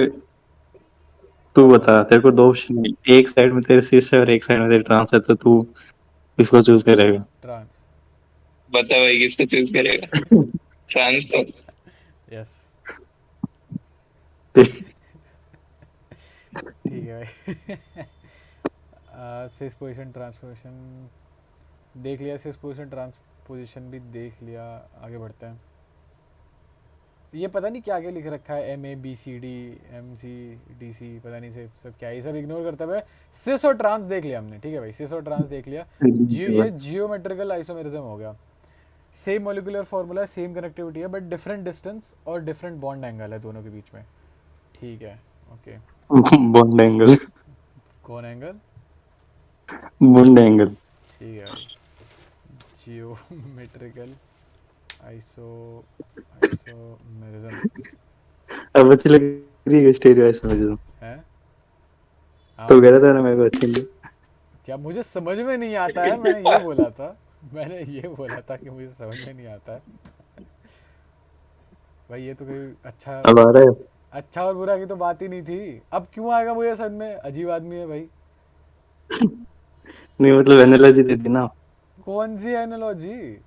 तू क्या हुआ? बता, तेरे को दो ऑप्शन, एक साइड में तेरे शीश है और एक साइड में तेरे ट्रांस है, तो तू किसको चूज करेगा? ट्रांस। बता भाई किसको चूज करेगा? ट्रांस को। यस, ठीक है भाई। सिस पोजिशन ट्रांसपोजिशन देख लिया, सिस पोजिशन ट्रांसपोजिशन भी देख लिया, आगे बढ़ते हैं। ये पता नहीं क्या क्या लिख रखा है, MABCD MC DC, पता नहीं से सब क्या है, ये सब इग्नोर करते हुए सिस और ट्रांस देख लिया हमने, ठीक है भाई, सिस और ट्रांस देख लिया। ये जियोमेट्रिकल आइसोमेरिज्म हो गया। Same molecular formula, same connectivity है, बट डिफरेंट डिस्टेंस और डिफरेंट बॉन्ड एंगल है दोनों के बीच में, ठीक है। Okay, bond angle. कौन एंगल? Bond angle. ठीक है भाई, जियोमेट्रिकल आइसो आइसोमेरिज्म अब अच्छी लग रही है स्टेरियो आइसोमेरिज्म। है। हाँ तो भाई, कह रहा था ना मेरे को अच्छी नहीं। क्या मुझे समझ में नहीं आता है, मैंने ये बोला था, मैंने ये बोला था कि मुझे समझ में नहीं आता है भाई, ये तो कोई अच्छा, अब आ रहा है। अच्छा और बुरा की तो बात ही नहीं थी। अब क्यों आएगा मुझे सद में, अजीब आदमी है भाई। नहीं मतलब एनालॉजी दे दी ना। कौन सी एनालॉजी?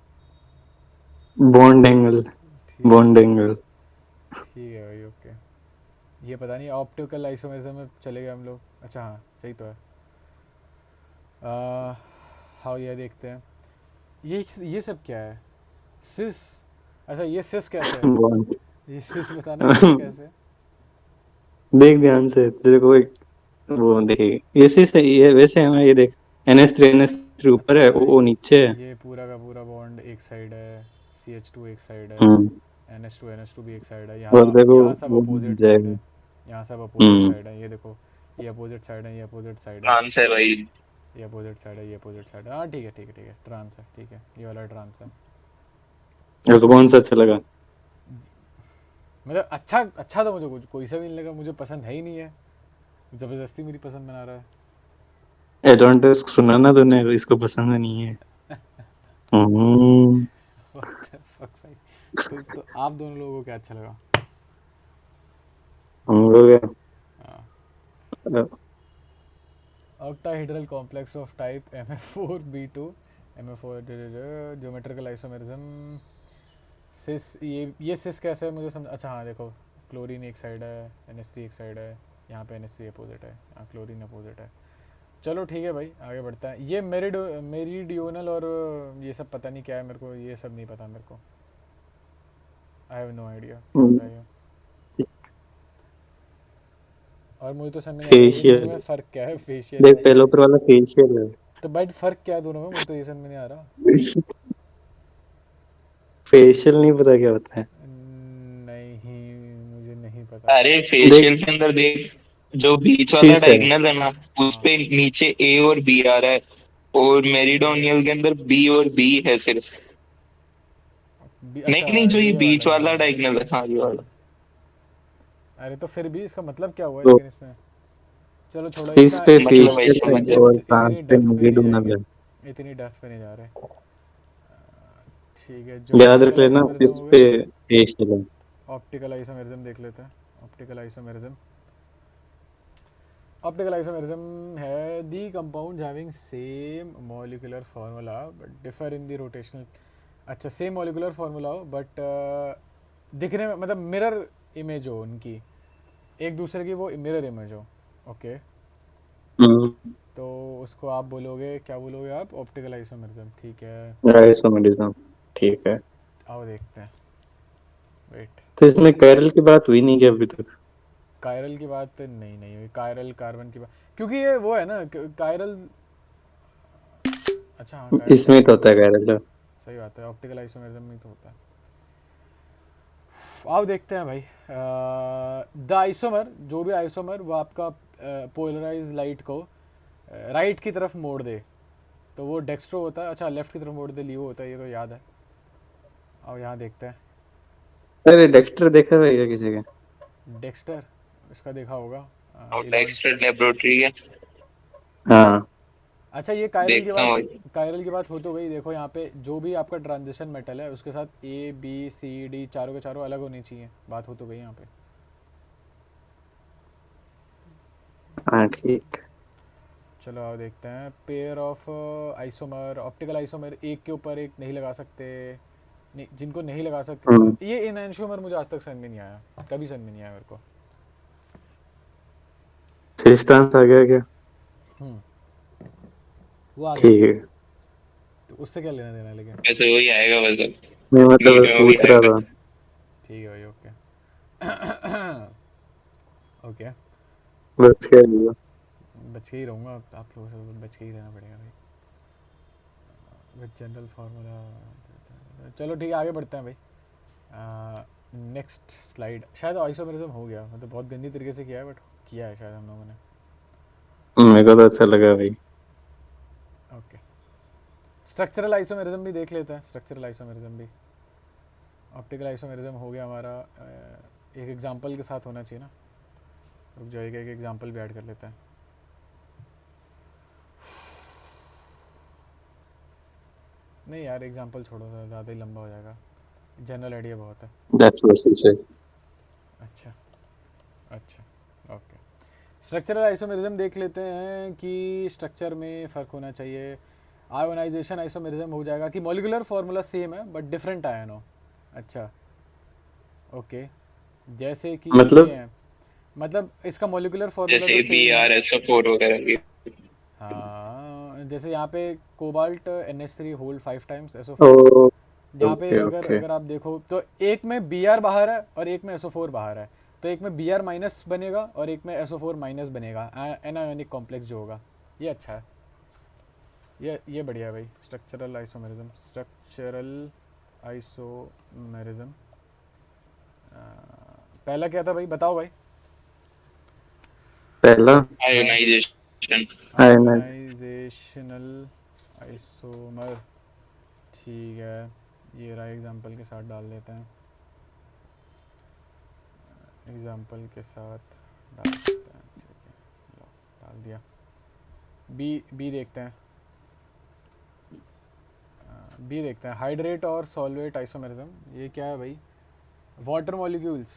Bond angle. ठीक बॉन्ड एंगल। ठीक है भाई, ओके। ये पता नहीं, ऑप्टिकल आइसोमेरिज्म में चले गए हम लोग। अच्छा हाँ, सही तो है। हाँ ये देखते हैं, ये सब क्या है, सिस। अच्छा ये सिस कैसे है, बॉन्ड। ये सिस बताना, सिस कैसे है? देख ध्यान से, तेरे को एक वो देखेगी ये से ये वैसे है ना, ये देख NH3 ऊपर है, अच्छा वो नीचे है। ये पूरा का पूरा बॉन्ड एक साइड है, CH2 एक साइड है, हम्म। NH2 भी एक साइड है, और यहाँ देखो यहाँ सब वो अपोजिट साइड जाएगा। है, यहाँ सब अपोजिट हम्म। साइड है, ये देखो, ये अपोजिट साइड है, ये अपोजिट साइड है, ट्रांस है भाई। ये अपोजिट साइड है, ये अपोजिट साइड है। हाँ ठीक है ठीक है ठीक है, ट्रांस है, ठीक है, ये वाला ट्रांस है। और तो कौन सा अच्छा लगा? मतलब अच्छा, अच्छा तो मुझे कोई सा भी नहीं लगा, मुझे पसंद है ही नहीं है, ज़बरदस्ती मेरी पसंद बना रहा है। एडवांटेज सुना ना तूने, इसको पसंद नहीं है। हम्म। What the fuck भाई, तो आप दोनों लोगों को क्या अच्छा लगा? हम लोग हाँ, uh, octahedral complex of type MF4B2 MF4 geometrical isomerism. Cis, ये सिस कैसे है मुझे समझ, अच्छा हाँ देखो, क्लोरीन एक साइड है, NH3 एक साइड है, यहाँ पे NH3 अपोजिट है, यहाँ क्लोरीन अपोजिट है। चलो ठीक है भाई, आगे बढ़ता है। ये मेरिडियोनल और ये सब पता नहीं क्या है, मेरे को ये सब नहीं पता मेरे को, आई हैव नो आइडिया क्या होता है ये। और मुझे तो समझ में नहीं आता इन दोनों फेशियल। में फ़र्क क्या है, फेशियल देख और, पहले ऊपर वाला फेशियल है। तो बट फ़र्क क्या है दोनों में, मुझे तो ये समझ में नहीं आ रहा। फेशियल नहीं पता क्या होता है? नहीं, मुझे नहीं पता। अरे देख फेशियल के अंदर देख, जो बीच वाला शीश है। डायगोनल है ना, उस हाँ, पे नीचे A और B आ रहा है, और मेरिडोनियल के अंदर B और B है सिर्फ। अच्छा नहीं नहीं, जो ये बीच वाला वाला। डायगोनल है, हाँ ये वाला। अरे तो फिर भी इसका मतलब क्या हुआ है तो लेकिन इसमें, चलो छोड़ो, शीश इतना पे मतलब भाई फेशियल है समझ जाओ। और इतनी फ्रांस पे डेप्थ पे नहीं मेरिडोनल जाएंगे, है। इतनी डेप्थ पे नहीं जा रहे। ठीक है, याद रख ज्योमेट्रिकल लेना, आइसोमेरिज्म शीश हो पे गया। फेशियल है। ऑप्टिकल आइसोमेरिज्म देख लेते हैं, ऑप्टिकल आइसोमेरिज्म। ऑप्टिकल आइसोमेरिज्म है the compounds having same molecular formula but differ in the rotational. अच्छा, सेम मॉलिक्यूलर फार्मूला हो बट दिखने में मतलब मिरर इमेज हो उनकी, एक दूसरे की वो मिरर इमेज हो। ओके, तो उसको आप बोलोगे, क्या बोलोगे आप? Optical isomerism. ठीक है, आइसोमेरिज्म, ठीक है। आओ देखते हैं। वेट, तो इसमें कायरल की बात हुई नहीं क्या अभी तक? कायरल की बात नहीं नहीं हुई, कायरल कार्बन की बात, क्योंकि ये वो है ना कायरल। अच्छा हाँ, कायरल इसमें तो कार्बन, होता है कायरल। सही बात है, ऑप्टिकल आइसोमेरिज्म में तो होता है। आओ देखते हैं भाई। द आइसोमर, जो भी आइसोमर वो आपका पोलराइज लाइट को राइट की तरफ मोड़ दे तो वो डेक्स्ट्रो होता है। अच्छा, लेफ्ट की तरफ मोड़ दे लियो होता है, ये तो याद है। आओ यहाँ देखते हैं। अरे डेक्स्टर देखा है क्या किसी के? डेक्स्टर, इसका देखा होगा। और इलॉन। डेक्स्टर लेबोरेटरी है, हाँ। अच्छा, ये कायरल की देखता बात, हूँ। कायरल की बात हो तो गई। देखो यहाँ पे जो भी आपका ट्रांजिशन मेटल है उसके साथ ए बी सी डी चारों के चारों अलग होनी चाहिए, बात हो तो गई यहाँ पे। हाँ ठीक। चलो आओ देखते हैं। Pair of isomer, optical isomer एक के ऊपर एक नहीं लगा सकते, नहीं, जिनको नहीं लगा सकते ये इनएंशियोमर मुझे आज तक समझ में नहीं आया, कभी समझ में नहीं आया मेरे को। सिस्टेंस आ गया क्या? हम्म, वो आ गया। ठीक है। तो उससे क्या लेना देना है लेकिन? वैसे वही आएगा, वैसे मैं मतलब नीट बस में वही पूछ रहा आएगा। था। ठीक है भाई, ओके। ओके, बस क्या हुआ? बच के ही रहूँगा, आप लोगों से तो बच के ही रहना पड़ेगा भाई, विद जनरल फार्मूला। चलो ठीक है, आगे बढ़ते हैं भाई। Next slide. शायद आइसोमेरिज्म हो गया, मतलब बहुत गंदी तरीके से किया है बट किया है शायद हम लोगों ने। मेरे को तो अच्छा लगा भाई। ओके, स्ट्रक्चरल आइसोमेरिज्म भी देख लेते हैं। स्ट्रक्चरल आइसोमेरिज्म भी, ऑप्टिकल आइसोमेरिज्म हो गया हमारा। एक एग्जांपल के साथ होना चाहिए ना, रुक जाइएगा, एक एग्जांपल भी ऐड कर लेते हैं। नहीं यार, एग्जांपल छोड़ो, ज़्यादा ही लंबा हो जाएगा, जनरल आइडिया बहुत है। That's what she said. अच्छा, अच्छा, ओके। स्ट्रक्चरल आइसोमेरिज्म देख लेते हैं कि स्ट्रक्चर में फ़र्क होना चाहिए। आयोनाइजेशन आइसोमेरिज्म हो जाएगा कि मॉलिक्यूलर फार्मूला सेम है बट डिफरेंट आयन हो। अच्छा, ओके, जैसे कि ये मतलब है, मतलब इसका मॉलिक्यूलर फार्मूला तो जैसे बी सेम है। आर एस ओ फोर वगैरह की। हाँ, जैसे यहाँ पे cobalt NH3 hold 5 times SO4। ओ, यहाँ पे ओके अगर ओके। अगर आप देखो तो एक में Br बाहर है और एक में SO4 बाहर है, तो एक में Br माइनस बनेगा और एक में SO4 माइनस बनेगा, एनायोनिक कॉम्प्लेक्स जो होगा। ये अच्छा है, ये बढ़िया है भाई। Structural isomerism, structural isomerism. पहला क्या था भाई, बताओ भाई। पहला हाँ, आयोनाइजेशन। आयनाइज। आयोनाइजेशनल आइसोमर। ठीक है, ये रहा, एग्जांपल के साथ डाल देते हैं, एग्जांपल के साथ डाल देते हैं। ठीक है, लो, डाल दिया। बी देखते हैं। बी देखते हैं, हाइड्रेट और सॉल्वेट आइसोमेरिज्म। ये क्या है भाई? Water molecules.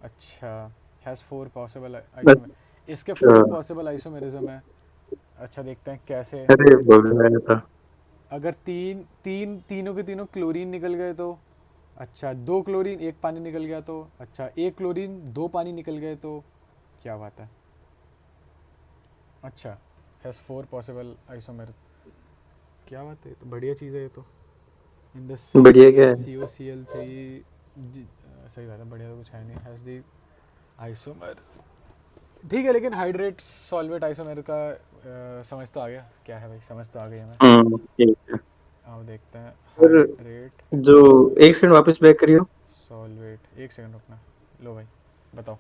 अच्छा, हैज़ 4 पॉसिबल आइसोमेर, इसके 4 अच्छा। पॉसिबल आइसोमेरिज्म है। अच्छा, देखते हैं कैसे। अरे बोल रहा था। अगर तीनों के तीनों क्लोरीन निकल गए तो, अच्छा 2 क्लोरीन 1 पानी निकल गया तो, अच्छा 1 क्लोरीन 2 पानी निकल गए तो, क्या बात है। अच्छा, हैज़ 4 पॉसिबल आइसोमेर, क्या बात है, ये तो बढ़िया चीज़ है ये तो। इन द सेम बढ़िया क्या है? COCl3, सही बात है, बढ़िया तो कुछ है नहीं। हैज़ द आइसोमर, ठीक है, लेकिन हाइड्रेट सॉल्वेट आइसोमेर का समझ तो आ गया क्या है भाई, समझ तो आ गई हमें। ठीक है। आओ देखते हैं, और हाइड्रेट जो, एक सेकंड वापस बैक करियो। सॉल्वेट, एक सेकंड रुकना। लो भाई, बताओ।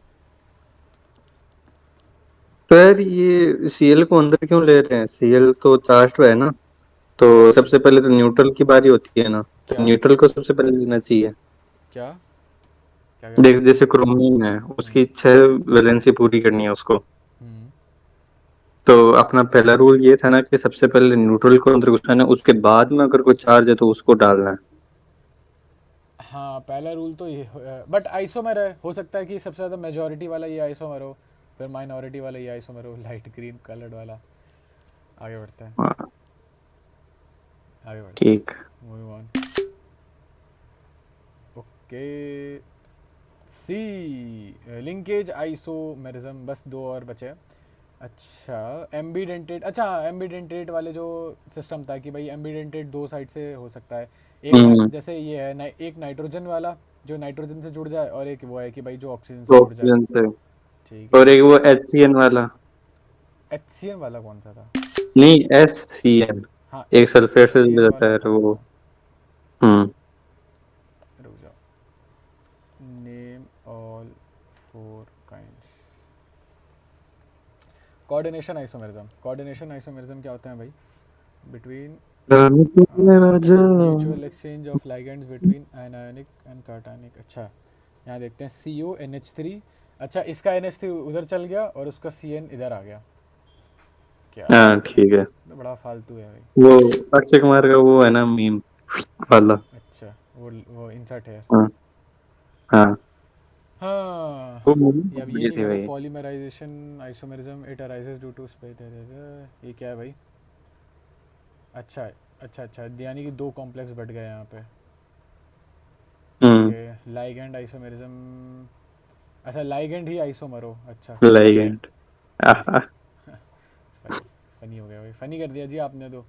पर ये सीएल को अंदर क्यों ले रहे हैं? सीएल तो चार्ज है ना, तो सबसे पहले तो न्यूट्रल की बारी होती है ना, तो क्या न्यूट्रल को सबसे पहले लेना चाहिए। क्या क्या कह रहे देख हो? जैसे क्रोमीन है, हम्म, उसकी 6 वैलेंसी पूरी करनी है उसको। हम्म, तो अपना पहला रूल ये था ना कि सबसे पहले न्यूट्रल को अंदर घुसाना है, उसके बाद में अगर कोई चार्ज है तो उसको डालना है। हाँ, पहला रूल तो ये, बट आइसोमर है, हो सकता है कि सबसे ज़्यादा मेजॉरिटी वाला ये आइसोमर हो, फिर माइनॉरिटी वाला ये आइसोमर हो, लाइट ग्रीन कलर्ड वाला। आगे बढ़ते हैं, हाँ, आगे बढ़ते हैं, ठीक। Moving on. Okay, C linkage isomerism, बस दो और बचे। अच्छा, एम्बीडेंटेड, अच्छा एम्बीडेंटेड वाले जो सिस्टम था कि भाई एम्बीडेंटेड दो साइड से हो सकता है। एक हम्म। जैसे ये है एक नाइट्रोजन वाला जो नाइट्रोजन से जुड़ जाए, और एक वो है कि भाई जो ऑक्सीजन से जुड़ जाए। ऑक्सीजन से। ठीक है, और एक वो HCN वाला। HCN वाला कौन सा था? नहीं, SCN। हाँ, एक एच सल्फेट से जुड़ HCN जाता वाला है था वो। हाँ। हम्म। रुक जाओ, name all four kinds. Coordination isomerism, coordination isomerism क्या होता है भाई? बिटवीन रानी तुम राजा। Mutual exchange of ligands between anionic and cationic. अच्छा, यहाँ देखते हैं CONH3। अच्छा, इसका NH3 उधर चल गया और उसका CN इधर आ गया। क्या हाँ बात है, ठीक है। तो बड़ा फालतू है भाई। वो अक्षय कुमार का वो है ना, मीम वाला। अच्छा, वो इंसर्ट है। हाँ हाँ। हाँ, वो मूवी ये अब ये बढ़िया नहीं थी कह रहे भाई। Polymerisation isomerism it arises due to space. ये क्या है भाई? अच्छा अच्छा अच्छा, यानी कि दो कॉम्प्लेक्स बढ़ गए यहाँ पे। हम्म। Okay, ligand isomerism. अच्छा, लाइगैंड ही आइसोमर हो, अच्छा ठीक है। लाइगेंड। अरे आहा। फनी, फनी हो गया भाई, फनी कर दिया जी आपने तो।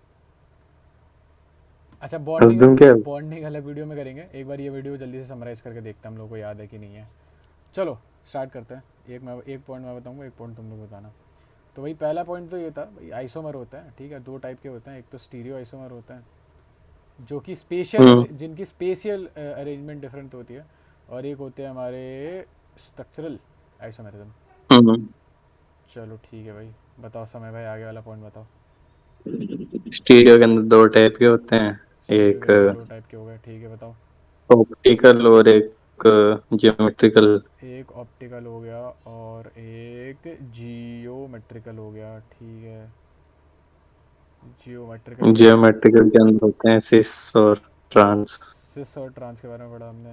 अच्छा, हंस बॉन्डिंग, दूं क्या? बॉन्डिंग अलग वीडियो में करेंगे। एक बार ये वीडियो जल्दी से समराइज़ करके देखते हैं हम लोग को याद है कि नहीं है। चलो स्टार्ट करते हैं। एक पॉइंट मैं बताऊंगा, एक पॉइंट तुम लोग बताना। तो भाई पहला पॉइंट तो ये था भाई, आइसोमर होता है, ठीक है, दो टाइप के होते हैं। एक तो स्टीरियो आइसोमर होता है जो कि हम्म जिनकी स्पेशियल अरेंजमेंट डिफरेंट होती है, और एक होते हैं हमारे स्ट्रक्चरल आइसोमेरिज्म। हम्म। चलो ठीक है भाई, बताओ समय भाई, आगे वाला पॉइंट बताओ। स्टीरियो के अंदर दो टाइप के होते हैं। स्टीरियो के एक अंदर दो टाइप के हो गए, ठीक है बताओ। ऑप्टिकल और एक जियोमेट्रिकल। एक ऑप्टिकल हो गया और एक जियोमेट्रिकल हो गया, ठीक है। जियोमेट्रिकल के अंदर जियोमेट्रिकल के अंदर होते हैं सिस और ट्रांस। सिस और ट्रांस के बारे में पढ़ा हमने।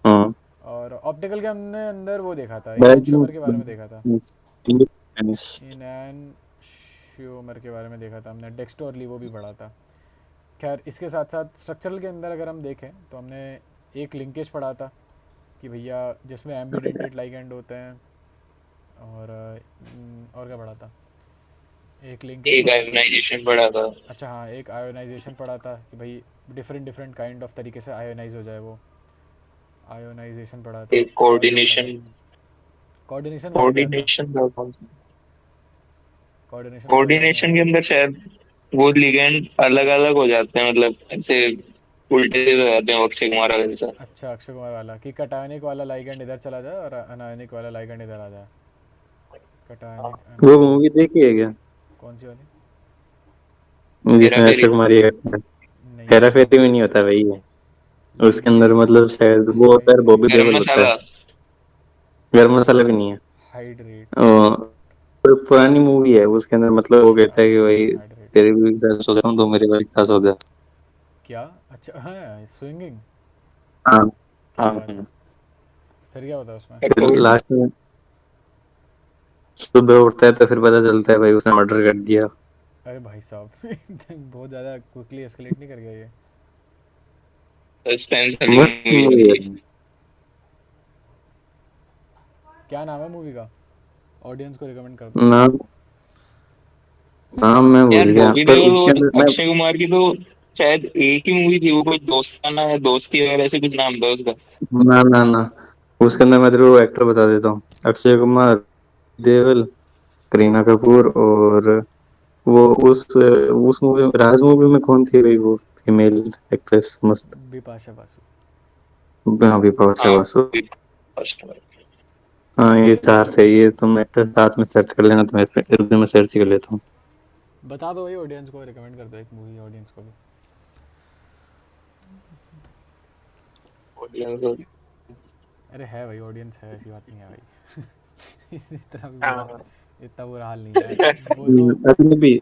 हम्म। और ऑप्टिकल के हमने अंदर वो देखा था, इनैनशोमर बैगनीज। के बारे में देखा था। इंडिपेंडेंस। इनैनशोमर के बारे में देखा था हमने, डेक्स्टो और लीवो भी पढ़ा था। खैर, इसके साथ साथ स्ट्रक्चरल के अंदर अगर हम देखें तो हमने एक लिंकेज पढ़ा था कि भैया जिसमें एम्बीडेंटेड लाइगेंड होते हैं। और क्या पढ़ा था? एक लिंकेज एक पढ़ा था। आयोनाइजेशन पड़ा था। अच्छा हाँ, एक आयोनाइजेशन पढ़ा था कि भाई डिफरेंट डिफरेंट काइंड ऑफ तरीके से आयोनाइज हो जाए वो। आयोनाइजेशन पढ़ा था। एक और क्या पढ़ा था? कोऑर्डिनेशन। कोऑर्डिनेशन वाला क्या था? कोऑर्डिनेशन का कौन सा? कोऑर्डिनेशन वाला याद नहीं आ कोऑर्डिनेशन रहा। के अंदर शायद वो लिगेंड अलग अलग हो जाते हैं, मतलब ऐसे उल्टे से हो जाते हैं अक्षय कुमार वाले के साथ। अच्छा, अक्षय कुमार वाला कि कटायनिक वाला लाइगैंड इधर चला जाए और अनायनिक वाला लाइगैंड इधर आ जाए। कटायनिक वो अनायनिक। मूवी देखी है क्या? कौन सी वाली? हेरा जिसमें फेरी। अक्षय कुमार ये करता है। नहीं हेरा देखी फेरी भाई। में नहीं होता भाई ये। उसके ये अंदर मतलब शायद वो होता है, बॉबी गरम देओल होता है। मसाला। गरम मसाला भी नहीं है। हाइड्रेट। अ, कोई पुरानी मूवी है, उसके अंदर मतलब वो अच्छा, कहता है कि भाई हाइड्रेट। तेरे भी एक साथ सो जाऊं तो मेरे भी एक साथ सो जा। क्या? अच्छा हाँ, स्विंगिंग। हाँ क्या हाँ बात है, हाँ। फिर क्या होता है उसमें? फिर कोड। लास्ट में सुबह उठता है तो फिर पता चलता है भाई उसने मर्डर कर दिया। अरे भाई साहब बहुत ज़्यादा क्विकली एस्केलेट नहीं कर गया ये? सस्पेंस वाली मस्त मूवी है मूवी है। भाई। क्या नाम है मूवी का? ऑडियंस को रिकमेंड कर दो। नाम नाम मैं यार भूल गया बॉबी पर देओल उसके और अंदर मैं। अक्षय कुमार की तो शायद एक ही मूवी थी, वो कोई दोस्ताना है दोस्ती वगैरह ऐसे कुछ नाम था उसका। ना ना ना, उसके अंदर मैं तेरे को एक्टर बता देता हूँ। अक्षय कुमार, देओल, करीना कपूर और वो उस मूवी में, राज मूवी में कौन थी भाई वो फीमेल एक्ट्रेस मस्त? बिपाशा बासु। हाँ विपाशा हाँ। बासु। हाँ ये चार थे, ये तुम एक्टर साथ में सर्च कर लेना तो मैं इधर में सर्च कर लेता हूँ। बता दो भाई, ऑडियंस को रिकमेंड कर दो एक मूवी, ऑडियंस को भी। अरे है भाई, ऑडियंस है, ऐसी बात नहीं है भाई इतना भी बुरा, हाँ। इतना बुरा हाल नहीं है यार। वो तो अजनबी।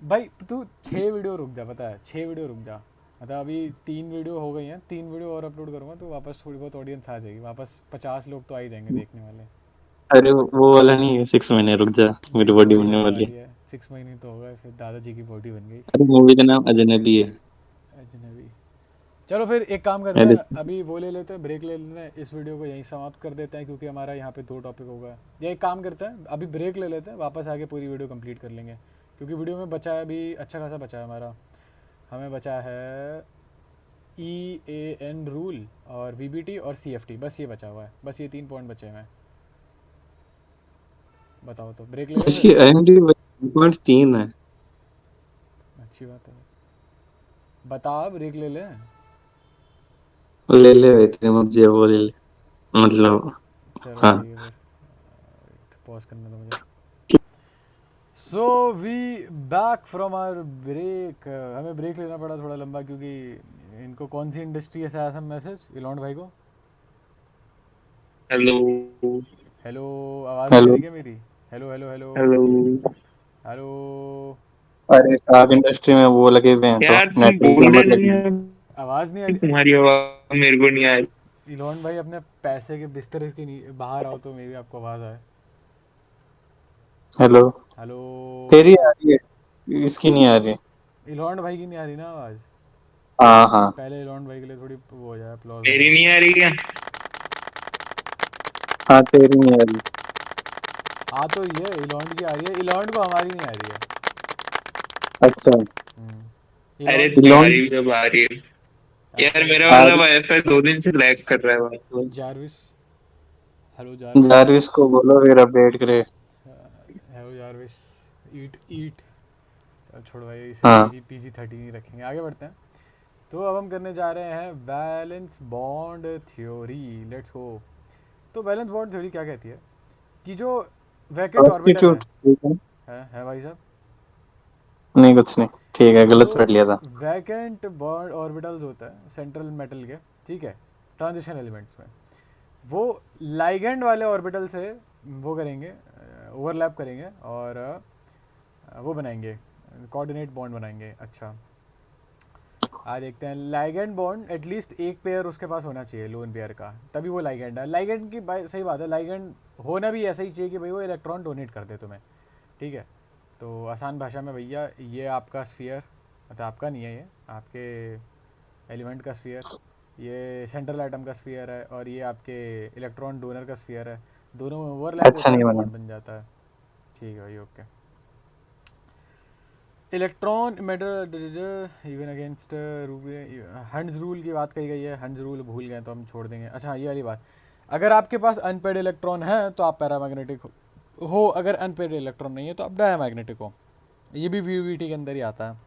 भाई तू 6 वीडियो रुक जा, पता है 6 वीडियो रुक जा। मतलब अभी 3 वीडियो हो गई हैं, 3 वीडियो और अपलोड करूँगा तो वापस थोड़ी बहुत ऑडियंस आ जाएगी वापस, 50 लोग तो आ ही जाएंगे देखने वाले। अरे वो वाला नहीं है, 6 महीने रुक जा मेरी मेरी बॉडी बॉडी बनने बनने वाली है। वाली है 6 महीने तो होगा फिर दादाजी की बॉडी बन गई। अरे मूवी का नाम अजनबी है। अजनबी। चलो फिर एक काम करते अरे हैं, अभी वो ले लेते हैं, ब्रेक ले लेते हैं, इस वीडियो को यहीं समाप्त कर देते हैं क्योंकि हमारा यहाँ पे 2 टॉपिक होगा। या एक काम करते हैं, अभी ब्रेक ले लेते हैं, वापस आके पूरी वीडियो कंप्लीट कर लेंगे क्योंकि वीडियो में बचा है अभी अच्छा खासा बचा है हमारा। हमें बचा है EAN रूल और VBT और CFT, बस ये बचा हुआ है, बस ये 3 पॉइंट बचे हुए हैं। बताओ तो ब्रेक ले लें इसकी फिर। IMDb 1.3 है। अच्छी बात है, बता ब्रेक ले लें। ले ले भाई, तेरी मर्जी है वो ले ले, मतलब। चलो हाँ। ठीक है फिर, पॉज करने दो मुझे। So we back from our break. हमें ब्रेक लेना पड़ा थोड़ा लंबा क्योंकि इनको कौन सी इंडस्ट्री से आया था मैसेज इलॉन भाई को। हेलो हेलो, आवाज़ नहीं आ हेलो। रही क्या मेरी? Hello hello hello hello hello. अरे साग इंडस्ट्री में वो लगे हुए हैं तो यार, तुम नेटवर्क बोल रहे जमर नहीं लगी। यार, आवाज़ नहीं आ रही? तुम्हारी आवाज मेरे को नहीं आ रही। इलॉन भाई अपने पैसे के बिस्तर के बाहर आओ तो मे भी आपको आवाज़ आए। हेलो। हेलो। तेरी आ रही है, इसकी नहीं आ रही। इलॉन भाई की नहीं आ रही ना आवाज़? हाँ हाँ। पहले इलॉन भाई के लिए थोड़ी वो हो जाए, अप्लॉज हो मेरी जाए। नहीं आ रही क्या? हाँ तेरी नहीं आ रही। आ तो ये इलॉन की आ रही है, इलॉन को हमारी नहीं आ रही है। अच्छा। अरे इलॉन। इलॉन तुम्हारी भी जब आ रही है। यार, अच्छा मेरा आ वाला रही। वाईफाई 2 दिन से लैग कर रहा है बात तो। जारविस। Hello Jarvis. जारविस को बोलो फिर अपडेट करे। Hello Jarvis. ईट ईट। चल छोड़ो भाई, इसे हाँ। PG-13 ही रखेंगे, आगे बढ़ते हैं। तो अब हम करने जा रहे हैं valence bond theory, let's go. तो वैलेंस बॉन्ड थ्योरी क्या कहती है कि जो वैकेंट ऑर्बिटल सब्स्टिट्यूट ठीक है। है भाई साहब। नहीं कुछ नहीं, ठीक है, जो गलत पढ़ लिया था। वैकेंट बॉन्ड ऑर्बिटल्स होता है सेंट्रल मेटल के, ठीक है, ट्रांजिशन एलिमेंट्स में, वो लाइगेंड वाले ऑर्बिटल से वो करेंगे, ओवरलैप करेंगे और वो बनाएंगे, कोऑर्डिनेट बॉन्ड बनाएंगे। अच्छा, आज देखते हैं लाइगेंड बॉन्ड एटलीस्ट एक पेयर उसके पास होना चाहिए, लोन पेयर का, तभी वो लाइगेंड है। लाइगेंड की सही बात है, लाइगेंड होना भी ऐसा ही चाहिए कि भाई वो इलेक्ट्रॉन डोनेट कर दे तुम्हें, ठीक है। तो आसान भाषा में भैया, ये आपका स्फीयर, मतलब आपका नहीं है, ये आपके एलिमेंट का स्फीयर, ये सेंट्रल एटम का स्फीयर है और ये आपके इलेक्ट्रॉन डोनर का स्फीयर है। दोनों में ओवरलैप अच्छा होता है, नहीं बना। बॉन्ड बन जाता है। ठीक है भाई, okay. Electron matter even against Hund's rule की बात कही गई है। हंड्स रूल भूल गए तो हम छोड़ देंगे। अच्छा हाँ, ये वाली बात, अगर आपके पास अनपेड इलेक्ट्रॉन है तो आप पैरामैग्नेटिक हो, अगर अनपेड इलेक्ट्रॉन नहीं है तो आप डायमैग्नेटिक हो। ये भी VVT के अंदर ही आता है।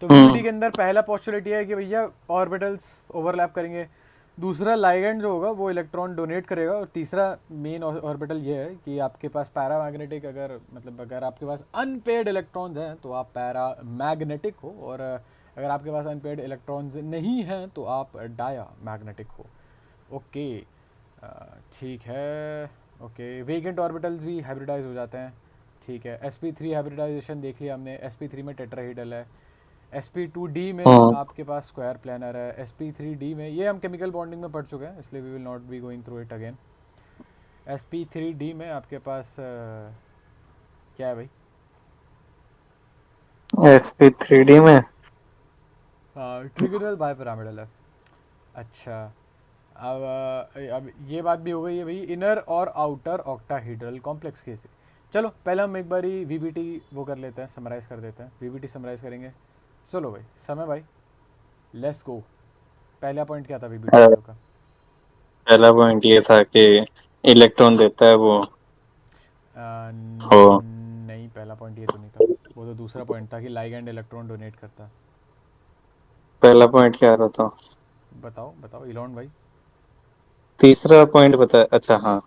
तो VVT हम्म। के अंदर पहला पॉस्टुलेट ये है कि भैया ऑर्बिटल्स ओवरलैप करेंगे, दूसरा लाइगेंड जो होगा वो इलेक्ट्रॉन डोनेट करेगा, और तीसरा मेन ऑर्बिटल ये है कि आपके पास पैरामैग्नेटिक, अगर मतलब अगर आपके पास अनपेड इलेक्ट्रॉन्स हैं तो आप पैरामैग्नेटिक हो, और अगर आपके पास अनपेड इलेक्ट्रॉन्स नहीं हैं तो आप डायामैग्नेटिक हो। ओके, ठीक है। ओके, वेकेंट ऑर्बिटल्स भी हाइब्रिडाइज हो जाते हैं, ठीक है। sp3 हाइब्रिडाइजेशन देख लिया हमने, sp3 में टेट्राहीड्रल है, sp2d में हम्म। आपके पास स्क्वायर प्लानर है, sp3d में ये हम केमिकल बॉन्डिंग में पढ़ चुके हैं, इसलिए we will not be going through it again. sp3d में आपके पास क्या है भाई? SP3D में। ट्रिगोनल बाइपिरामिडल है। अच्छा, अब ये बात भी हो गई है भाई, इनर और आउटर ऑक्टाहीड्रल कॉम्प्लेक्स केस। चलो पहले हम एक बारी VBT वो कर लेते हैं, समराइज़ कर देते हैं, VBT समराइज़ करेंगे। चलो भाई, समय भाई, लेट्स गो। पहला पॉइंट क्या था VBT अ, वालों का? पहला पॉइंट ये था कि इलेक्ट्रॉन देता है वो। हो। नहीं, पहला पॉइंट ये तो नहीं था, वो तो दूसरा पॉइंट था कि लाइगेंड इलेक्ट्रॉन डोनेट करता। पहला पॉइंट क्या था तो? बताओ बताओ इलॉन भाई। तीसरा पॉइंट बता। अच्छा हाँ।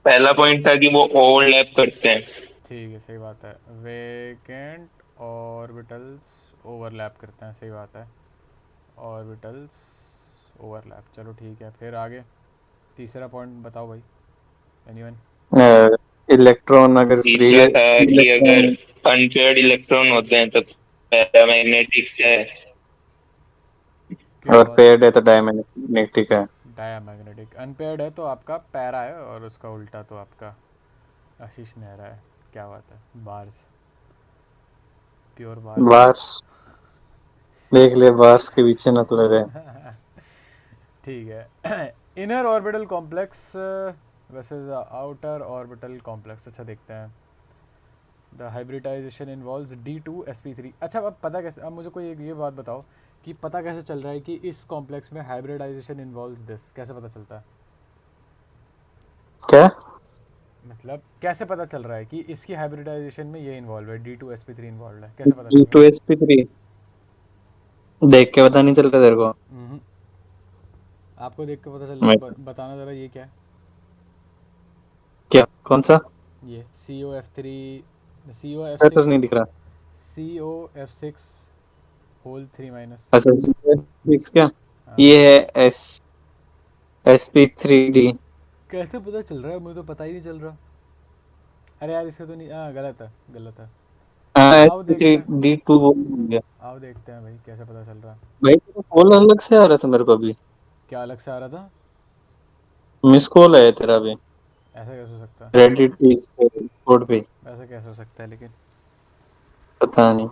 पहला पॉइंट था कि वो ओवरलैप करते हैं। ठीक है, सही बात है, वेकेंट ऑर्बिटल्स ओवरलैप करते हैं, सही बात है, ऑर्बिटल्स ओवरलैप। चलो ठीक है, फिर आगे तीसरा पॉइंट बताओ भाई, एनीवन? इलेक्ट्रॉन अगर फ्री तीसरा है, था कि अगर इलेक्ट्रॉन। अनपेयर्ड इलेक्ट्रॉन होते हैं तो पैरामैग्नेटिक है। क्या और बात है, पेड है तो डायमैग्नेटिक है। डायामैग्नेटिक अनपेयर्ड है तो आपका पैरा है, और उसका उल्टा तो आपका आशीष नेहरा है। क्या बात है, बार्स, प्योर बार्स। बार्स देख ले, बार्स के पीछे न तो लगे। ठीक है। Inner orbital complex versus outer orbital complex. अच्छा देखते हैं। The hybridisation involves D2sp3। अच्छा, अब पता कैसे, अब मुझे कोई ये बात बताओ कि पता कैसे चल रहा है कि इस कॉम्प्लेक्स में हाइब्रिडाइजेशन इन्वॉल्व्स दिस, कैसे पता चलता है? क्या? मतलब कैसे पता चल रहा है कि इसकी हाइब्रिडाइजेशन में ये इन्वॉल्व है, D2sp3 इन्वॉल्व है, कैसे पता चल रहा G2sp3 देख के पता नहीं चल रहा तेरे को? है? आपको देख के पता चल रहा मैं है, बताना ज़रा ये क्या है? क्या, कौन सा? ये CO F3, CO ऐसा F6, नहीं दिख रहा। CO F6 whole 3 minus. अच्छा, G2sp6 क्या? हाँ, ये है sp3d। कैसे पता चल रहा है? मुझे तो पता ही नहीं चल रहा। अरे यार, इसका तो नहीं, हाँ गलत है, गलत है। हाँ, आओ देखते हैं, sp3d2 बोल गया। आओ देखते हैं भाई कैसे पता चल रहा है। भाई तेरा कॉल अलग से आ रहा था मेरे को अभी। क्या अलग से आ रहा था? मिस कॉल है तेरा अभी, ऐसा कैसे हो सकता है? रेडिट इस कोड पे। ऐसा कैसे हो सकता है लेकिन? पता नहीं।